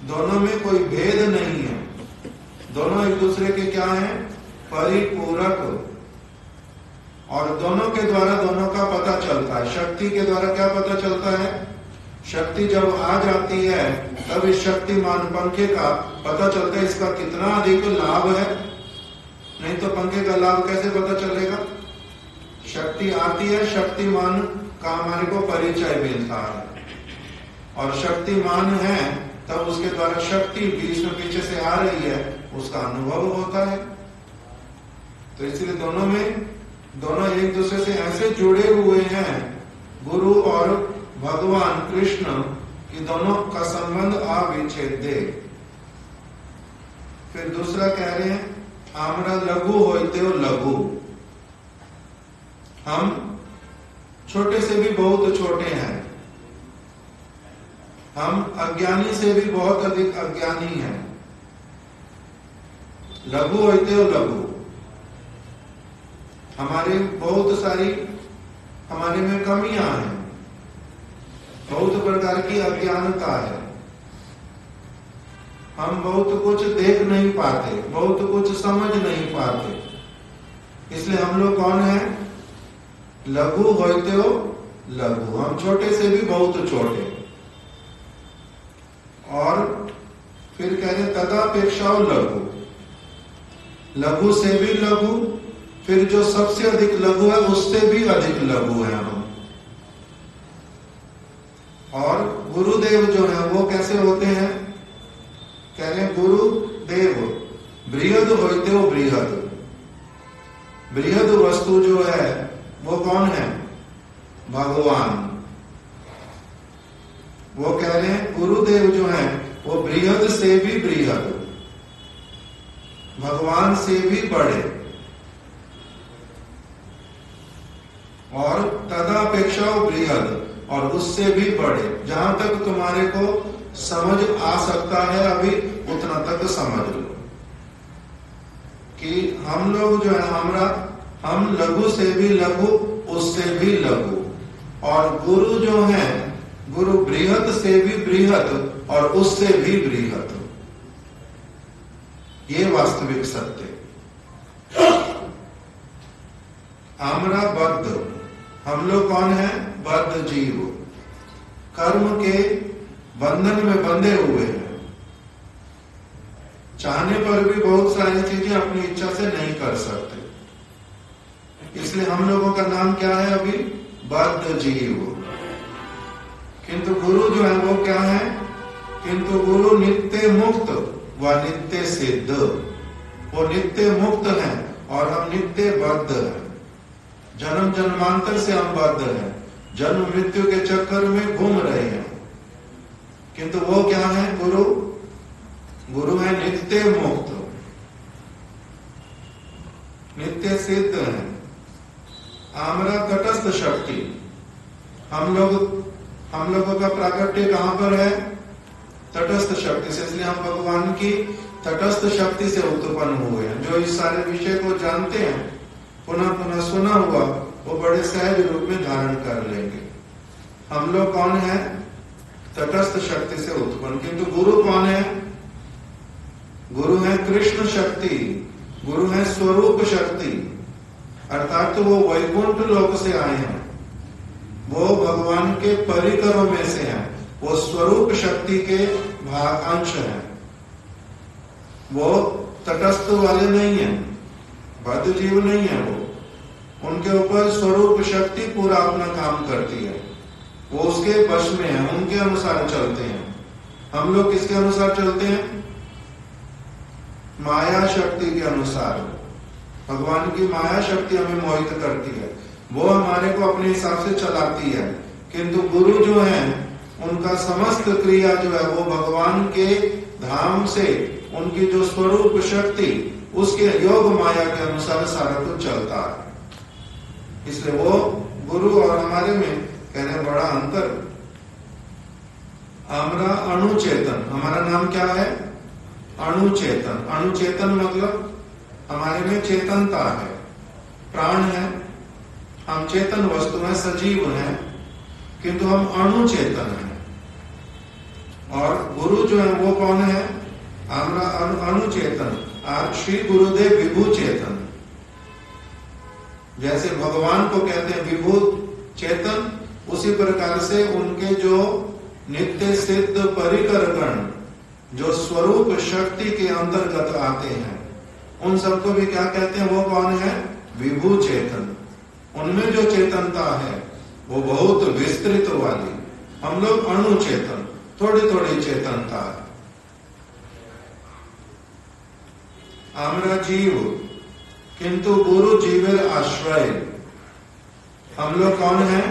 दोनों में कोई भेद नहीं है, दोनों एक दूसरे के क्या है? परिपूरक। और दोनों के द्वारा दोनों का पता चलता है। शक्ति के द्वारा क्या पता चलता है? शक्ति जब आ जाती है तब इस शक्तिमान पंखे का पता चलता है इसका कितना अधिक लाभ है, नहीं तो पंखे का लाभ कैसे पता चलेगा? शक्ति आती है, शक्तिमान का हमारे को परिचय मिलता है, और शक्तिमान है तब उसके द्वारा शक्ति बीच में पीछे से आ रही है उसका अनुभव होता है। तो इसलिए दोनों एक दूसरे से ऐसे जुड़े हुए हैं, गुरु और भगवान कृष्ण की दोनों का संबंध अविच्छेद्य। फिर दूसरा कह रहे हैं आमरा लघु होते हो लघु। हम छोटे से भी बहुत छोटे हैं, हम अज्ञानी से भी बहुत अधिक अज्ञानी हैं। लघु होते हो लघु, हमारे बहुत सारी हमारे में कमियां हैं, बहुत प्रकार की अज्ञानता है, हम बहुत कुछ देख नहीं पाते, बहुत कुछ समझ नहीं पाते, इसलिए हम लोग कौन है? लघु होते हो लघु, हम छोटे से भी बहुत छोटे। और फिर कह रहे तदापेक्षा लघु, लघु से भी लघु, फिर जो सबसे अधिक लघु है उससे भी अधिक लघु है हम। और गुरुदेव जो है वो कैसे होते हैं? कह रहे गुरुदेव बृहद होते हो बृहद। बृहद वस्तु जो है वो कौन है? भगवान। वो कह रहे हैं गुरुदेव जो है वो बृहद से भी बृहद, भगवान से भी बड़े, और तदापेक्षा बृहद, और उससे भी बड़े। जहां तक तुम्हारे को समझ आ सकता है अभी उतना तक समझ लो कि हम लोग जो है हम लघु से भी लघु, उससे भी लघु, और गुरु जो है, गुरु बृहत से भी बृहत और उससे भी बृहत, ये वास्तविक सत्य। आमरा बद्ध, हम लोग कौन है? बद्ध जीव, कर्म के बंधन में बंधे हुए हैं। चाहने पर भी बहुत सारी चीजें अपनी इच्छा से नहीं कर सकते, इसलिए हम लोगों का नाम क्या है अभी? बद्ध जीव। किंतु गुरु जो है वो क्या है? किंतु गुरु नित्य मुक्त व नित्य सिद्ध, वो नित्य मुक्त है और हम नित्य बद्ध हैं। जन्म जन्मांतर से हम बद्ध हैं, जन्म मृत्यु के चक्कर में घूम रहे हैं। किंतु वो क्या है? गुरु, गुरु है नित्य मुक्त, नित्य सिद्ध है। आमरा तटस्थ शक्ति, हम लोगों का प्राकट्य कहां पर है? तटस्थ शक्ति से, इसलिए हम भगवान की तटस्थ शक्ति से उत्पन्न हुए हैं। जो इस सारे विषय को जानते हैं, पुनः पुनः सुना हुआ, वो बड़े सहज रूप में धारण कर लेंगे। हम लोग कौन है? तटस्थ शक्ति से उत्पन्न। किंतु गुरु कौन है? गुरु है कृष्ण शक्ति, गुरु है स्वरूप शक्ति, अर्थात तो वो वैकुंठ लोक से आए हैं, वो भगवान के परिकरों में से हैं, वो स्वरूप शक्ति के भागांश हैं, वो तटस्थ वाले नहीं है, बद्ध जीव नहीं है। वो उनके ऊपर स्वरूप शक्ति पूरा अपना काम करती है, वो उसके वश में है, उनके अनुसार चलते हैं। हम लोग किसके अनुसार चलते हैं? माया शक्ति के अनुसार। भगवान की माया शक्ति हमें मोहित करती है, वो हमारे को अपने हिसाब से चलाती है। किंतु गुरु जो है, उनका समस्त क्रिया जो है वो भगवान के धाम से, उनकी जो स्वरूप शक्ति, उसके योग माया के अनुसार सारा कुछ चलता है। इसलिए वो गुरु और हमारे में कहने बड़ा अंतर। आमरा अणुचेतन, हमारा नाम क्या है? अणुचेतन। अणुचेतन मतलब हमारे में चेतनता है, प्राण है, हम चेतन वस्तु हैं, सजीव हैं, किंतु हम अणुचेतन हैं। और गुरु जो है वो कौन है? आमरा अणुचेतन। आज श्री गुरुदेव विभू चेतन, जैसे भगवान को कहते हैं विभू चेतन, उसी प्रकार से उनके जो नित्य सिद्ध परिकर गण, जो स्वरूप शक्ति के अंतर्गत आते हैं, उन सबको भी क्या कहते हैं? वो कौन है? विभू चेतन। उनमें जो चेतनता है वो बहुत विस्तृत वाली, हम लोग अणु चेतन, थोड़ी थोड़ी चेतनता है। आमरा जीव, किंतु गुरु जीवेर आश्रय। हम लोग कौन है?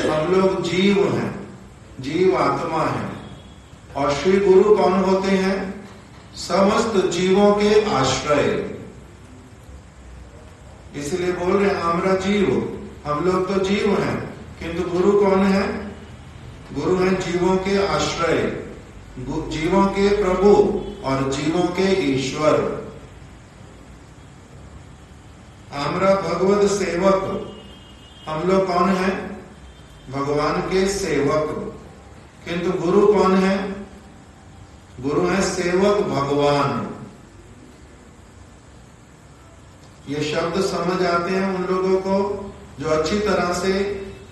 हम लोग जीव हैं, जीव आत्मा है, और श्री गुरु कौन होते हैं? समस्त जीवों के आश्रय। इसलिए बोल रहे हैं आमरा जीव, हम लोग तो जीव हैं, किंतु गुरु कौन है? गुरु है जीवों के आश्रय, जीवों के प्रभु और जीवों के ईश्वर। आमरा भगवत सेवक, हम लोग कौन है? भगवान के सेवक। किंतु गुरु कौन है? गुरु है सेवक भगवान। ये शब्द समझ आते हैं उन लोगों को जो अच्छी तरह से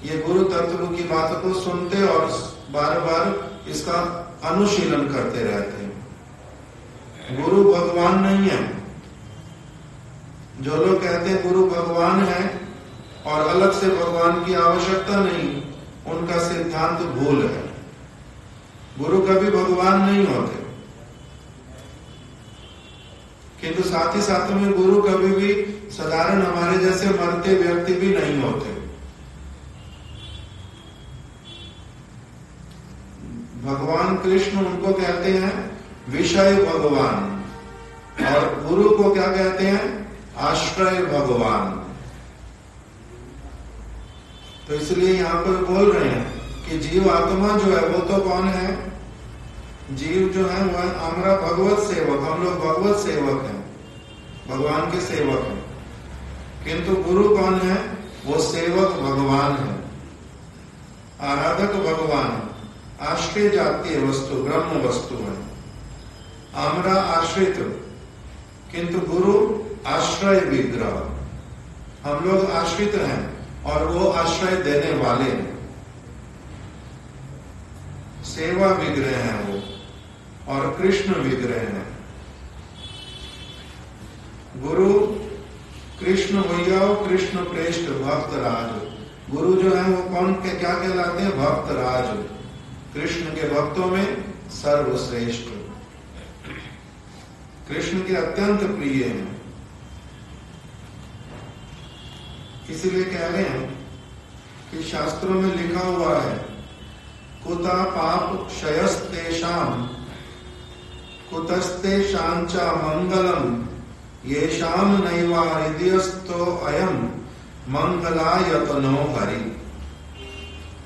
ये गुरु तत्व की बात को सुनते और बार बार इसका अनुशीलन करते रहते हैं। गुरु भगवान नहीं है। जो लोग कहते हैं गुरु भगवान है और अलग से भगवान की आवश्यकता नहीं, उनका सिद्धांत भूल है। गुरु कभी भगवान नहीं होते, किंतु साथ ही साथ में गुरु कभी भी साधारण हमारे जैसे मरते व्यक्ति भी नहीं होते। भगवान कृष्ण उनको कहते हैं विषय भगवान, और गुरु को क्या कहते हैं? आश्रय भगवान। तो इसलिए यहाँ पर बोल रहे हैं कि जीव आत्मा जो है वो तो कौन है? जीव जो है वह हमारा भगवत सेवक, हम लोग भगवत सेवक हैं, भगवान के सेवक हैं। किंतु गुरु कौन है? वो सेवक भगवान है। आराधक भगवान आश्रय जातीय वस्तु ब्रह्म वस्तु है। आमरा आश्रित, किंतु गुरु आश्रय विग्रह। हम लोग आश्रित हैं और वो आश्रय देने वाले हैं, सेवा विग्रह है वो, और कृष्ण विग्रह है। गुरु कृष्ण भैया, कृष्ण प्रेष्ठ भक्त राज। गुरु जो है वो कौन के क्या कहलाते हैं? भक्त राज, कृष्ण के भक्तों में सर्वश्रेष्ठ, कृष्ण के अत्यंत प्रिय हैं। इसलिए कह रहे हैं कि शास्त्रों में लिखा हुआ है, कुता पाप क्षयस्तेषाम कुतस्तेषां च मंगलम येषाम नैवा हृदयस्थो अयम मंगलायतनो हरि।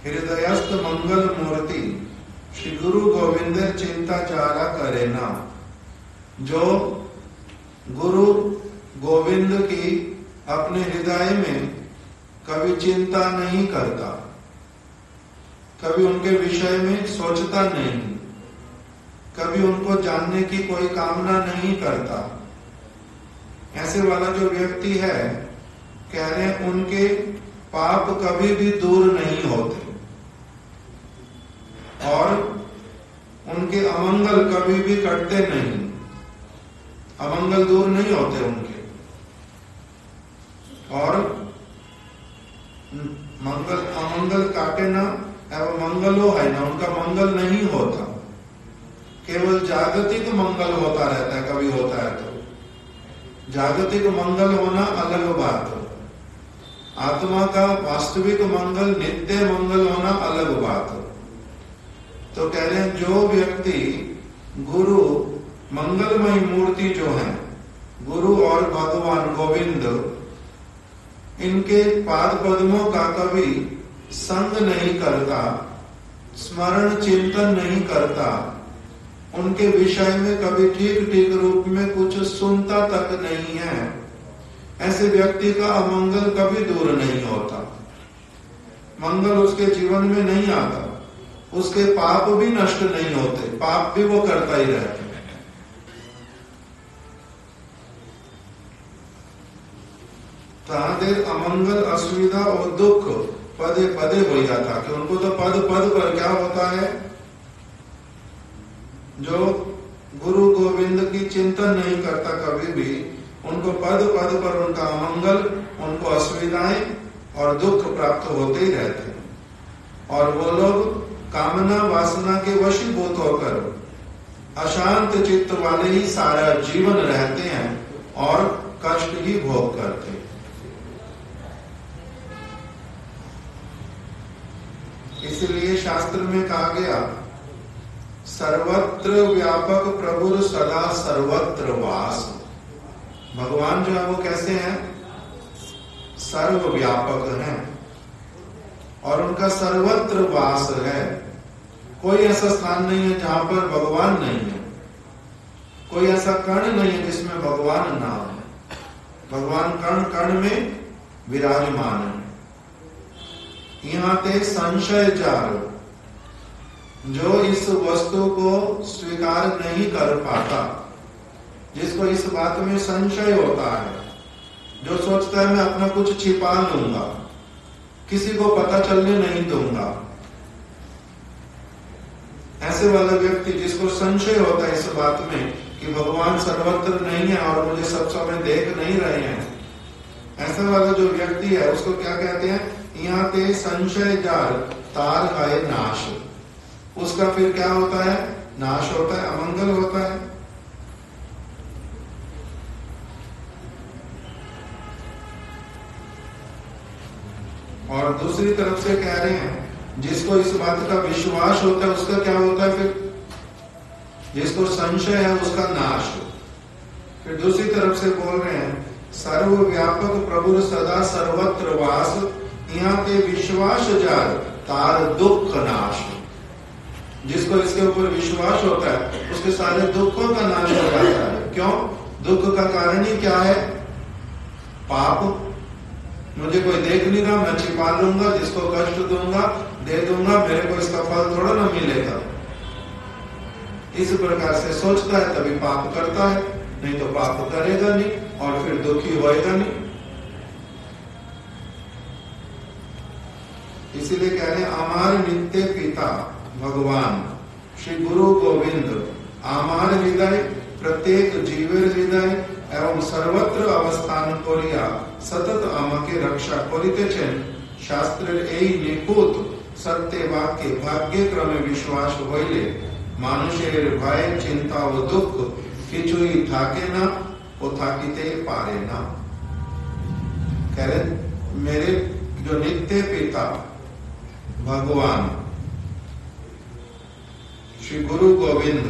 हृदयस्थ मंगल मूर्ति श्री गुरु गोविंद चिंता चारा करे ना। जो गुरु गोविंद की अपने हृदय में कभी चिंता नहीं करता, कभी उनके विषय में सोचता नहीं, कभी उनको जानने की कोई कामना नहीं करता, ऐसे वाला जो व्यक्ति है, कह रहे हैं उनके पाप कभी भी दूर नहीं होते और उनके अमंगल कभी भी कटते नहीं। अमंगल दूर नहीं होते उनके, और मंगल अमंगल काटे ना एवं मंगलो है ना, उनका मंगल नहीं होता, केवल जागतिक मंगल होता रहता है। कभी होता है तो जागतिक मंगल होना अलग बात है, आत्मा का वास्तविक मंगल नित्य मंगल होना अलग बात है। तो कह रहे हैं जो व्यक्ति गुरु मंगलमय मूर्ति जो है, गुरु और भगवान गोविंद, इनके पाद पद्मों का कभी संग नहीं करता, स्मरण चिंतन नहीं करता, उनके विषय में कभी ठीक ठीक रूप में कुछ सुनता तक नहीं है, ऐसे व्यक्ति का अमंगल कभी दूर नहीं होता, मंगल उसके जीवन में नहीं आता, उसके पाप भी नष्ट नहीं होते, पाप भी वो करता ही रहता है। तादेर अमंगल असुविधा और दुख पदे पदे हो जाता, कि उनको तो पद पद पर क्या होता है, जो गुरु गोविंद की चिंतन नहीं करता कभी भी, उनको पद पद पर उनका अमंगल, उनको असुविधाएं और दुख प्राप्त होते ही रहते हैं, और वो लोग कामना वासना के वशीभूत होकर अशांत चित्त वाले ही सारा जीवन रहते हैं और कष्ट ही भोग करते हैं। इसलिए शास्त्र में कहा गया, सर्वत्र व्यापक प्रभुर सदा सर्वत्र वास। भगवान जो है वो कैसे हैं? सर्वव्यापक हैं और उनका सर्वत्र वास है। कोई ऐसा स्थान नहीं है जहां पर भगवान नहीं है, कोई ऐसा कण नहीं है जिसमें भगवान ना हो। भगवान कण कण में विराजमान है। यहाँ ते संशय जार, जो इस वस्तु को स्वीकार नहीं कर पाता, जिसको इस बात में संशय होता है, जो सोचता है मैं अपना कुछ छिपा लूंगा, किसी को पता चलने नहीं दूंगा, ऐसे वाला व्यक्ति जिसको संशय होता है इस बात में कि भगवान सर्वत्र नहीं है और मुझे सब समय देख नहीं रहे हैं, ऐसा वाला जो व्यक्ति है उसको क्या कहते हैं? यहाँ पे संशय जार तार है नाश। उसका फिर क्या होता है? नाश होता है, अमंगल होता है। और दूसरी तरफ से कह रहे हैं, जिसको इस बात का विश्वास होता है उसका क्या होता है? फिर जिसको संशय है उसका नाश। फिर दूसरी तरफ से बोल रहे हैं, सर्वव्यापक प्रभु सदा सर्वत्र वास, यहाँ के विश्वास जार तार दुख नाश। जिसको इसके ऊपर विश्वास होता है उसके सारे दुखों का नाश हो जाता है। क्यों? दुख का कारण ही क्या है? पाप। मुझे कोई देख नहीं रहा, मैं छिपा लूंगा, जिसको कष्ट दूंगा दे दूंगा, मेरे को इसका फल थोड़ा ना मिलेगा। इस प्रकार से सोचता है तभी पाप करता है, नहीं तो पाप करेगा नहीं और फिर दुखी होएगा नहीं। इसीलिए कह रहे हैं हमारे नित्य पिता भगवान श्री गुरु गोविंद आमार हृदय प्रत्येक जीवेर हृदय एवं सर्वत्र अवस्थान करिया सतत आमाके रक्षा करितेछेन। शास्त्रेर এই নিখুঁত সত্য বাক্যে ভাগ্যক্রমে বিশ্বাস হইলে মানুষের ভয় চিন্তা ও দুঃখ কিছুই থাকে না ও থাকিতে পারে না। कह रहे मेरे जो नित्य पिता भगवान श्री गुरु गोविंद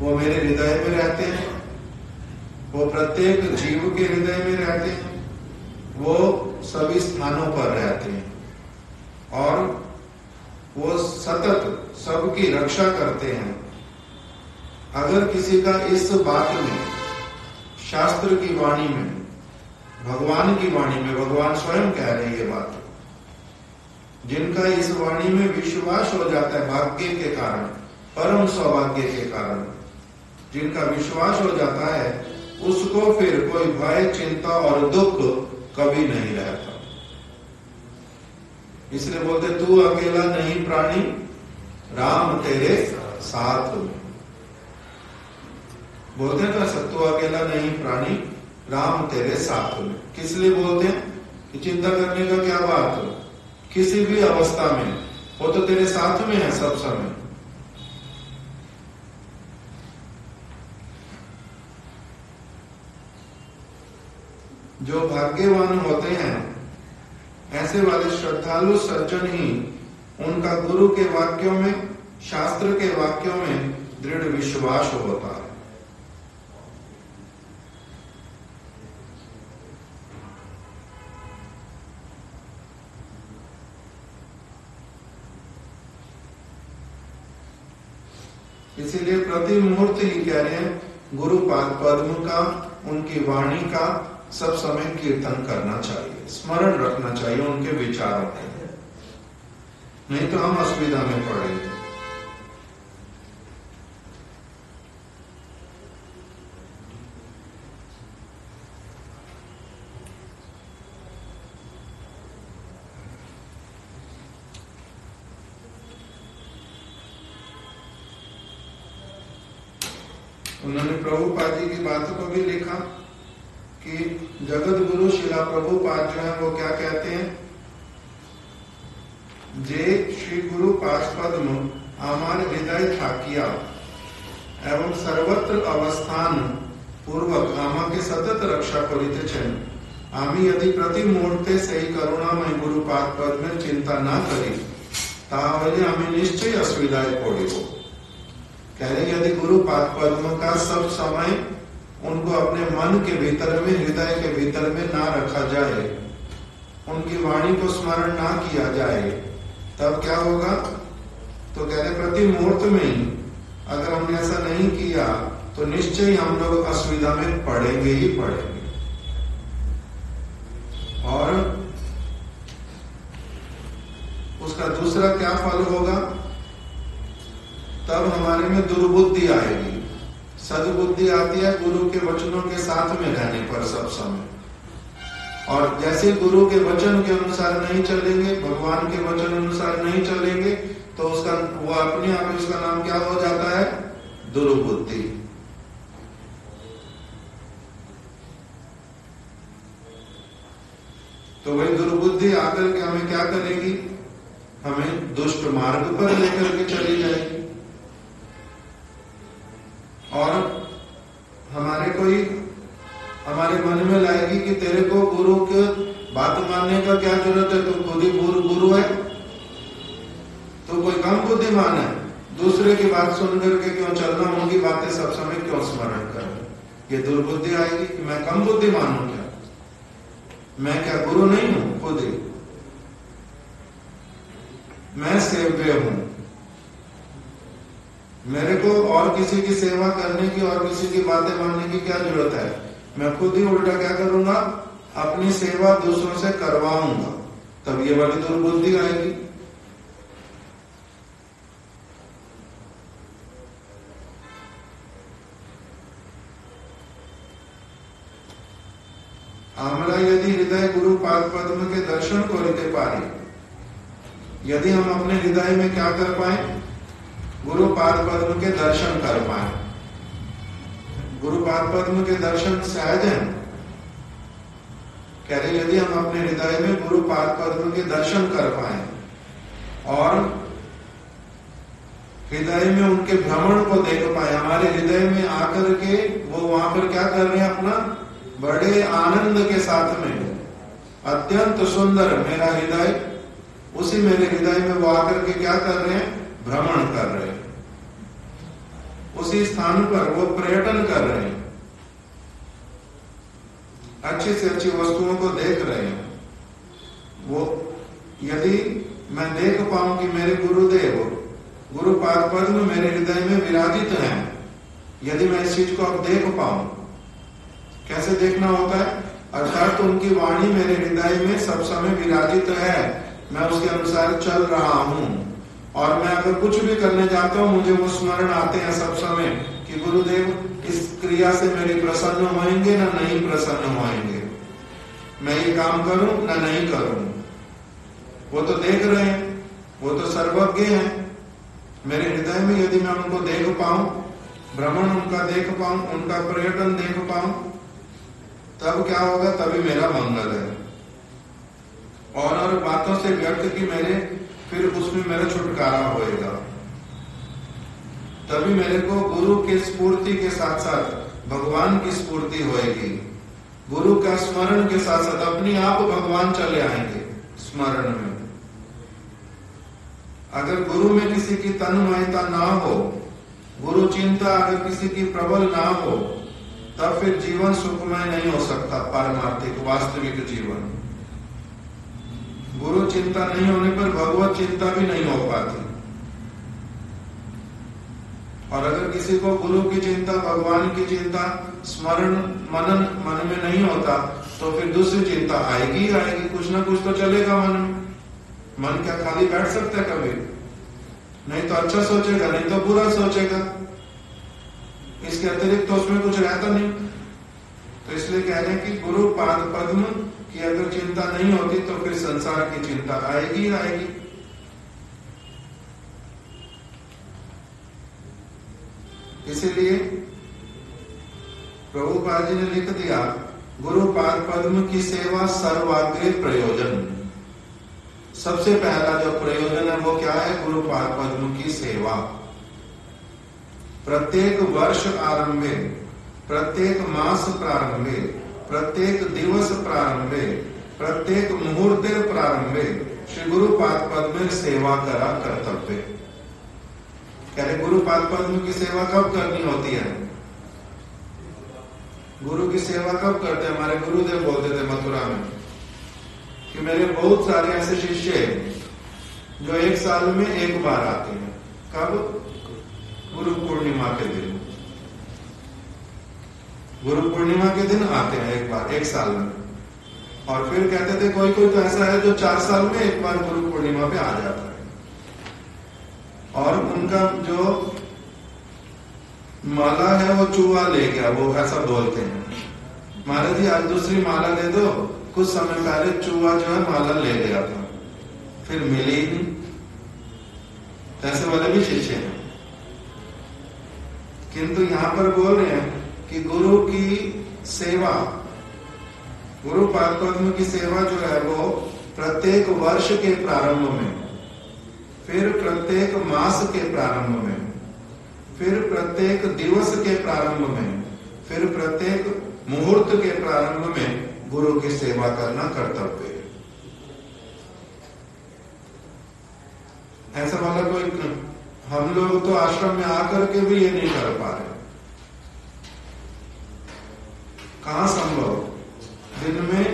वो मेरे हृदय में रहते हैं, वो प्रत्येक जीव के हृदय में रहते हैं, वो सभी स्थानों पर रहते हैं और वो सतत सबकी रक्षा करते हैं। अगर किसी का इस बात में शास्त्र की वाणी में भगवान की वाणी में भगवान स्वयं कह रहे हैं ये बात, जिनका इस वाणी में विश्वास हो जाता है भाग्य के कारण परम सौभाग्य के कारण जिनका विश्वास हो जाता है उसको फिर कोई भय चिंता और दुख कभी नहीं रहता। इसलिए बोलते तू अकेला नहीं प्राणी राम तेरे साथ में। बोलते हैं ना तू अकेला नहीं प्राणी राम तेरे साथ में। किस लिए बोलते हैं कि चिंता करने का क्या बात है, किसी भी अवस्था में वो तो तेरे साथ में है सब समय। जो भाग्यवान होते हैं ऐसे वाले श्रद्धालु सज्जन ही उनका गुरु के वाक्यों में शास्त्र के वाक्यों में दृढ़ विश्वास होता है। इसीलिए प्रति मुहूर्त ही कह रहे हैं गुरु पाद पद्म का उनकी वाणी का सब समय कीर्तन करना चाहिए, स्मरण रखना चाहिए उनके विचारों को, नहीं तो हम असुविधा में पड़ेंगे। उन्होंने प्रभुपाद जी की बातों को भी लिखा कि जगत गुरु शिला प्रभुपाद जो है वो क्या कहते हैं, जे श्री गुरु पाद पद्म आमार हृदय थाकिया एवं सर्वत्र अवस्थान पूर्वक आमा के सतत रक्षा करितेछेन। आमी यदि प्रति मुहूर्ते से ही करुणामय गुरु पाद पद्मेर चिंता ना करी ताहले आमी निश्चय असुविधाय पड़िब। कह रहे यदि गुरु पाद पद्म का सब समय उनको अपने मन के भीतर में हृदय के भीतर में ना रखा जाए, उनकी वाणी को स्मरण ना किया जाए, तब क्या होगा? तो कह रहे प्रति मुहूर्त में ही अगर हमने ऐसा नहीं किया तो निश्चय हम लोग असुविधा में पड़ेंगे ही पड़ेंगे। और उसका दूसरा क्या फल होगा? तब हमारे में दुर्बुद्धि आएगी। सद्बुद्धि आती है गुरु के वचनों के साथ में रहने पर सब समय, और जैसे गुरु के वचन के अनुसार नहीं चलेंगे, भगवान के वचन अनुसार नहीं चलेंगे, तो उसका वो अपने आप उसका नाम क्या हो जाता है? दुर्बुद्धि। तो वही दुर्बुद्धि आकर के हमें क्या करेगी? हमें दुष्ट मार्ग पर लेकर के चली जाएगी और हमारे मन में लाएगी कि तेरे को गुरु के बात मानने का क्या जरूरत है, तू खुद ही गुरु है, तो कोई कम बुद्धिमान है, दूसरे की बात सुन करके क्यों चलना, उनकी बातें सब समय क्यों स्मरण करना? ये दुर्बुद्धि आएगी कि मैं कम बुद्धिमान हूं क्या, मैं क्या गुरु नहीं हूं, खुद ही मैं सेव्य हूं, मेरे को और किसी की सेवा करने की और किसी की बातें मानने की क्या जरूरत है? मैं खुद ही उल्टा क्या करूंगा? अपनी सेवा दूसरों से करवाऊंगा, तब ये वाली दुर्बुद्धि आएगी। आमला यदि हृदय गुरु पाद पद्म के दर्शन को हृदय पारी, यदि हम अपने हृदय में क्या कर पाए, गुरु पाद पद्म के दर्शन कर पाए। गुरु पाद पद्म के दर्शन सहज है, कह रहे यदि हम अपने हृदय में गुरु पाद पद्म के दर्शन कर पाए और हृदय में उनके भ्रमण को देख पाए, हमारे हृदय में आकर के वो वहां पर क्या कर रहे हैं, अपना बड़े आनंद के साथ में अत्यंत सुंदर मेरा हृदय, उसी मेरे हृदय में वो आकर के क्या कर रहे हैं, भ्रमण कर रहे हैं, उसी स्थान पर वो पर्यटन कर रहे हैं, अच्छी से अच्छी वस्तुओं को देख रहे हैं। वो यदि मैं देख पाऊं कि मेरे गुरुदेव गुरु पाद पद्म मेरे हृदय में विराजित हैं, यदि मैं इस चीज को अब देख पाऊं, कैसे देखना होता है, अर्थात उनकी वाणी मेरे हृदय में सब समय विराजित है, मैं उसके अनुसार चल रहा हूं, और मैं अगर कुछ भी करने जाता हूं मुझे वो स्मरण आते हैं सब समय कि गुरुदेव इस क्रिया से मेरी प्रसन्न होंगे ना नहीं प्रसन्न होंगे, मैं ये काम करूं ना नहीं करूं। वो तो देख रहे हैं, वो तो सर्वज्ञ हैं। मेरे हृदय में यदि मैं उनको देख पाऊं, भ्रमण उनका देख पाऊं, उनका पर्यटन देख पाऊं, तब क्या होगा, तभी मेरा मंगल है। और बातों से व्यक्त की मेरे फिर उसमें मेरा छुटकारा होएगा, तभी मेरे को गुरु के स्फूर्ति के साथ साथ भगवान की स्फूर्ति होएगी। गुरु का स्मरण के साथ साथ अपने आप भगवान चले आएंगे स्मरण में। अगर गुरु में किसी की तन्मयता ना हो, गुरु चिंता अगर किसी की प्रबल ना हो, तब फिर जीवन सुखमय नहीं हो सकता, पारमार्थिक वास्तविक जीवन। गुरु चिंता नहीं होने पर भगवत चिंता भी नहीं हो पाती। और अगर किसी को गुरु की चिंता, भगवान की चिंता, स्मरण मनन मन में नहीं होता, तो फिर दूसरी चिंता आएगी ही आएगी, कुछ ना कुछ तो चलेगा मन में। मन क्या खाली बैठ सकता है कभी? नहीं तो अच्छा सोचेगा, नहीं तो बुरा सोचेगा, इसके अतिरिक्त तो उसमें कुछ रहता नहीं। तो इसलिए कह रहे हैं कि गुरु पाद पद्म की अगर चिंता नहीं होती तो फिर संसार की चिंता आएगी ही आएगी। इसीलिए प्रभुपाद जी ने लिख दिया, गुरु पाद पद्म की सेवा सर्वाग्रे प्रयोजन। सबसे पहला जो प्रयोजन है वो क्या है? गुरु पाद पद्म की सेवा। प्रत्येक वर्ष आरंभे, प्रत्येक मास प्रारंभे, प्रत्येक दिवस प्रारंभे, प्रत्येक मुहूर्ते प्रारंभे श्री गुरु पाद पद्म सेवा करा कर्तव्य। कह रहे गुरु पाद पद्म की सेवा कब करनी होती है? गुरु की सेवा कब करते हैं? हमारे गुरुदेव बोलते थे मथुरा में कि मेरे बहुत सारे ऐसे शिष्य हैं जो एक साल में एक बार आते हैं। कब? गुरु पूर्णिमा के दिन। गुरु पूर्णिमा के दिन आते हैं एक बार, एक साल में। और फिर कहते थे कोई कोई तो ऐसा है जो 4 साल में एक बार गुरु पूर्णिमा पे आ जाता है। और उनका जो माला है वो चूहा ले गया, वो ऐसा बोलते हैं, महाराज जी आज दूसरी माला दे दो। कुछ समय पहले चूहा जो है माला ले गया था, फिर मिली नहीं। ऐसे वाले भी शिष्य हैं। किंतु यहां पर बोल रहे हैं कि गुरु की सेवा, गुरु पाद पद्म की सेवा जो है वो प्रत्येक वर्ष के प्रारंभ में, फिर प्रत्येक मास के प्रारंभ में, फिर प्रत्येक दिवस के प्रारंभ में, फिर प्रत्येक मुहूर्त के प्रारंभ में गुरु की सेवा करना कर्तव्य है। ऐसा वाला कोई, हम लोग तो आश्रम में आकर के भी ये नहीं कर पा रहे। कहां संभव? दिन में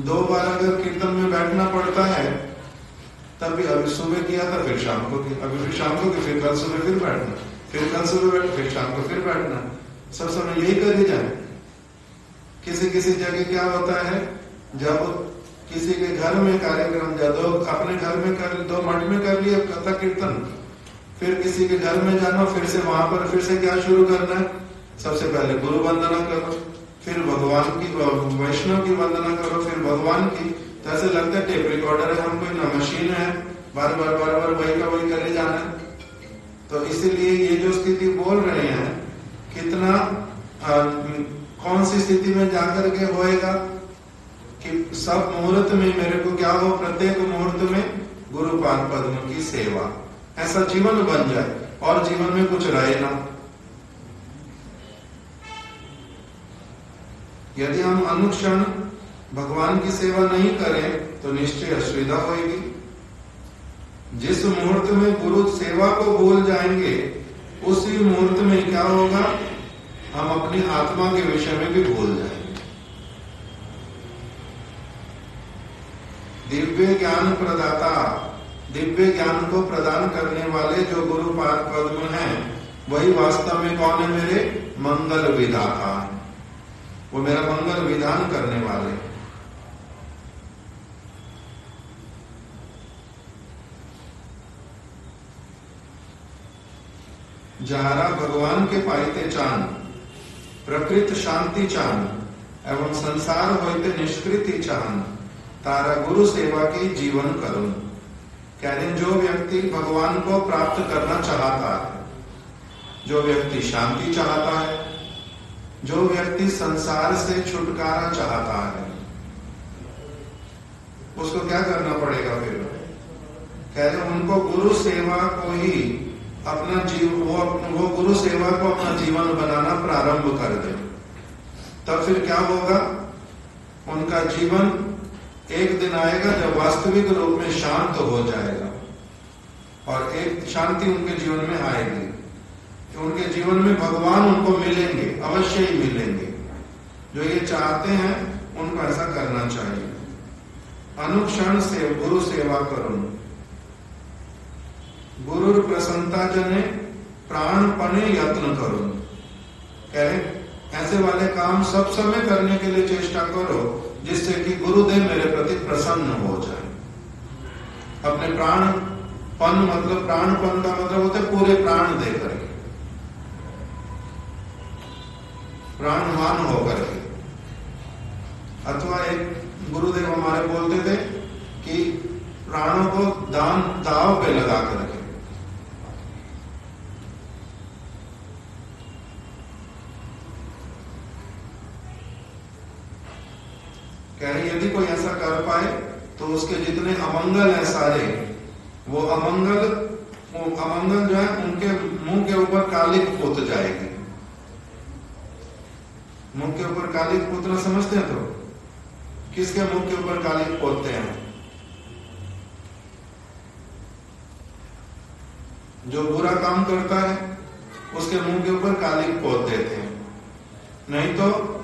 2 बार अगर कीर्तन में बैठना पड़ता है, तभी अभी सुबह किया था, फिर शाम को किया, अभी फिर शाम को किया, फिर कल सुबह फिर बैठना, फिर कल सुबह बैठ, फिर शाम को फिर बैठना, सब समय यही कर ही जाए। किसी किसी जगह क्या होता है, जब किसी के घर में कार्यक्रम दो अपने घर में कर दो मठ में कर लिया कथा कीर्तन, फिर किसी के घर में जाना, फिर से वहां पर फिर से क्या शुरू करना है? सबसे पहले गुरु वंदना करो, फिर भगवान की वैष्णव की वंदना करो, फिर भगवान की। तो ऐसे लगता है टेप रिकॉर्डर है, हम कोई ना मशीन है, बार बार वही का वही करे जाना है। तो इसीलिए ये जो स्थिति बोल रहे हैं कितना कौन सी स्थिति में जाकर के होएगा कि सब मुहूर्त में मेरे को क्या हो, प्रत्येक मुहूर्त में गुरुपाद पद्म की सेवा, ऐसा जीवन बन जाए और जीवन में कुछ रहे ना। यदि हम अनुक्षण भगवान की सेवा नहीं करें तो निश्चय असुविधा होगी। जिस मुहूर्त में गुरु सेवा को भूल जाएंगे उसी मुहूर्त में क्या होगा, हम अपनी आत्मा के विषय में भी भूल जाएंगे। दिव्य ज्ञान प्रदाता, दिव्य ज्ञान को प्रदान करने वाले जो गुरुपाद पद्म हैं, वही वास्तव में कौन है? मेरे मंगल विधाता, वो मेरा मंगल विधान करने वाले। जहारा भगवान के पाइते चान, प्रकृत शांति चान, एवं संसार होते निष्कृति चान, तारा गुरु सेवा की जीवन करुण। कह रहे जो व्यक्ति भगवान को प्राप्त करना चाहता है, जो व्यक्ति शांति चाहता है, जो व्यक्ति संसार से छुटकारा चाहता है, उसको क्या करना पड़ेगा? फिर कह रहे उनको गुरु सेवा को ही अपना वो गुरु सेवा को अपना जीवन बनाना प्रारंभ कर दे। तब फिर क्या होगा? उनका जीवन एक दिन आएगा जब वास्तविक रूप में शांत हो जाएगा और एक शांति उनके जीवन में आएगी। उनके जीवन में भगवान उनको मिलेंगे, अवश्य ही मिलेंगे। जो ये चाहते हैं उनको ऐसा करना चाहिए। अनुक्षण से गुरु सेवा करो, गुरु प्रसन्नता जने प्राणपणे यत्न करो। कहे ऐसे वाले काम सब समय करने के लिए चेष्टा करो जिससे कि गुरुदेव मेरे प्रति प्रसन्न हो जाए। अपने प्राणपन मतलब प्राणपन का मतलब होता है पूरे प्राण दे करके, प्राणवान होकर के। अथवा एक गुरुदेव हमारे बोलते थे कि प्राणों को दाव पे लगा करके। यदि कोई ऐसा कर पाए तो उसके जितने अमंगल है सारे, वो अमंगल जो है उनके मुंह के ऊपर कालिक पोत जाएगी। मुंह के ऊपर कालिक पोतना समझते हैं? तो किसके मुंह के ऊपर कालिक पोतते हैं? जो बुरा काम करता है उसके मुंह के ऊपर कालिक पोत देते हैं। नहीं तो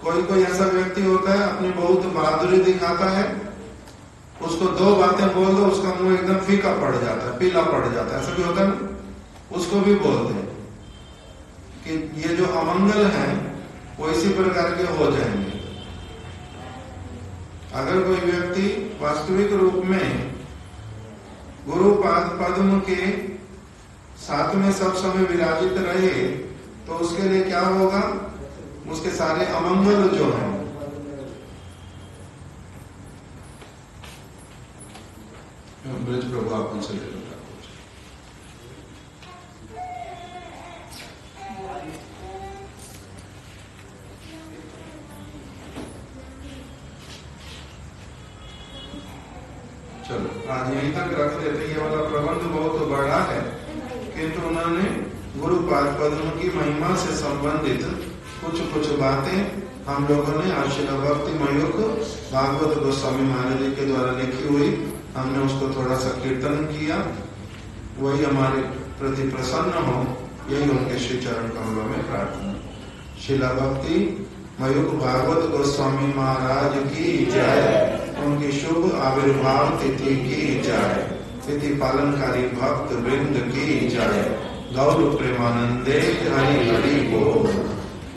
कोई ऐसा व्यक्ति होता है अपनी बहुत बहादुरी दिखाता है, उसको दो बातें बोल दो उसका मुंह एकदम फीका पड़ जाता है, पीला पड़ जाता है। ऐसा भी होता है ना, उसको भी बोलते हैं कि ये जो अमंगल हैं वो इसी प्रकार के हो जाएंगे। अगर कोई व्यक्ति वास्तविक रूप में गुरुपाद पद्म के साथ में सब समय विराजित रहे तो उसके लिए क्या होगा? उसके सारे अमंगल जो हैं ब्रज प्रभु आप उनसे ले लो। चलो आज यहीं तक रख देते। ये वाला प्रबंध बहुत बड़ा है किंतु उन्होंने गुरुपाद पद्म की महिमा से संबंधित कुछ बातें हम लोगों ने आशीर्वाद भक्ति मयूख भागवत गोस्वामी महाराज जी के द्वारा लिखी हुई हमने उसको थोड़ा सा कीर्तन किया। वही हमारे प्रति प्रसन्न हो, यही उनके श्री चरण कमलों में प्रार्थना। शिला भक्ति मयूख भागवत गोस्वामी महाराज की जय। उनकी शुभ आविर्भाव तिथि की जय। तिथि पालनकारी भक्त वृंद की जय। गौर प्रेमानंदे हरि हरि बोल।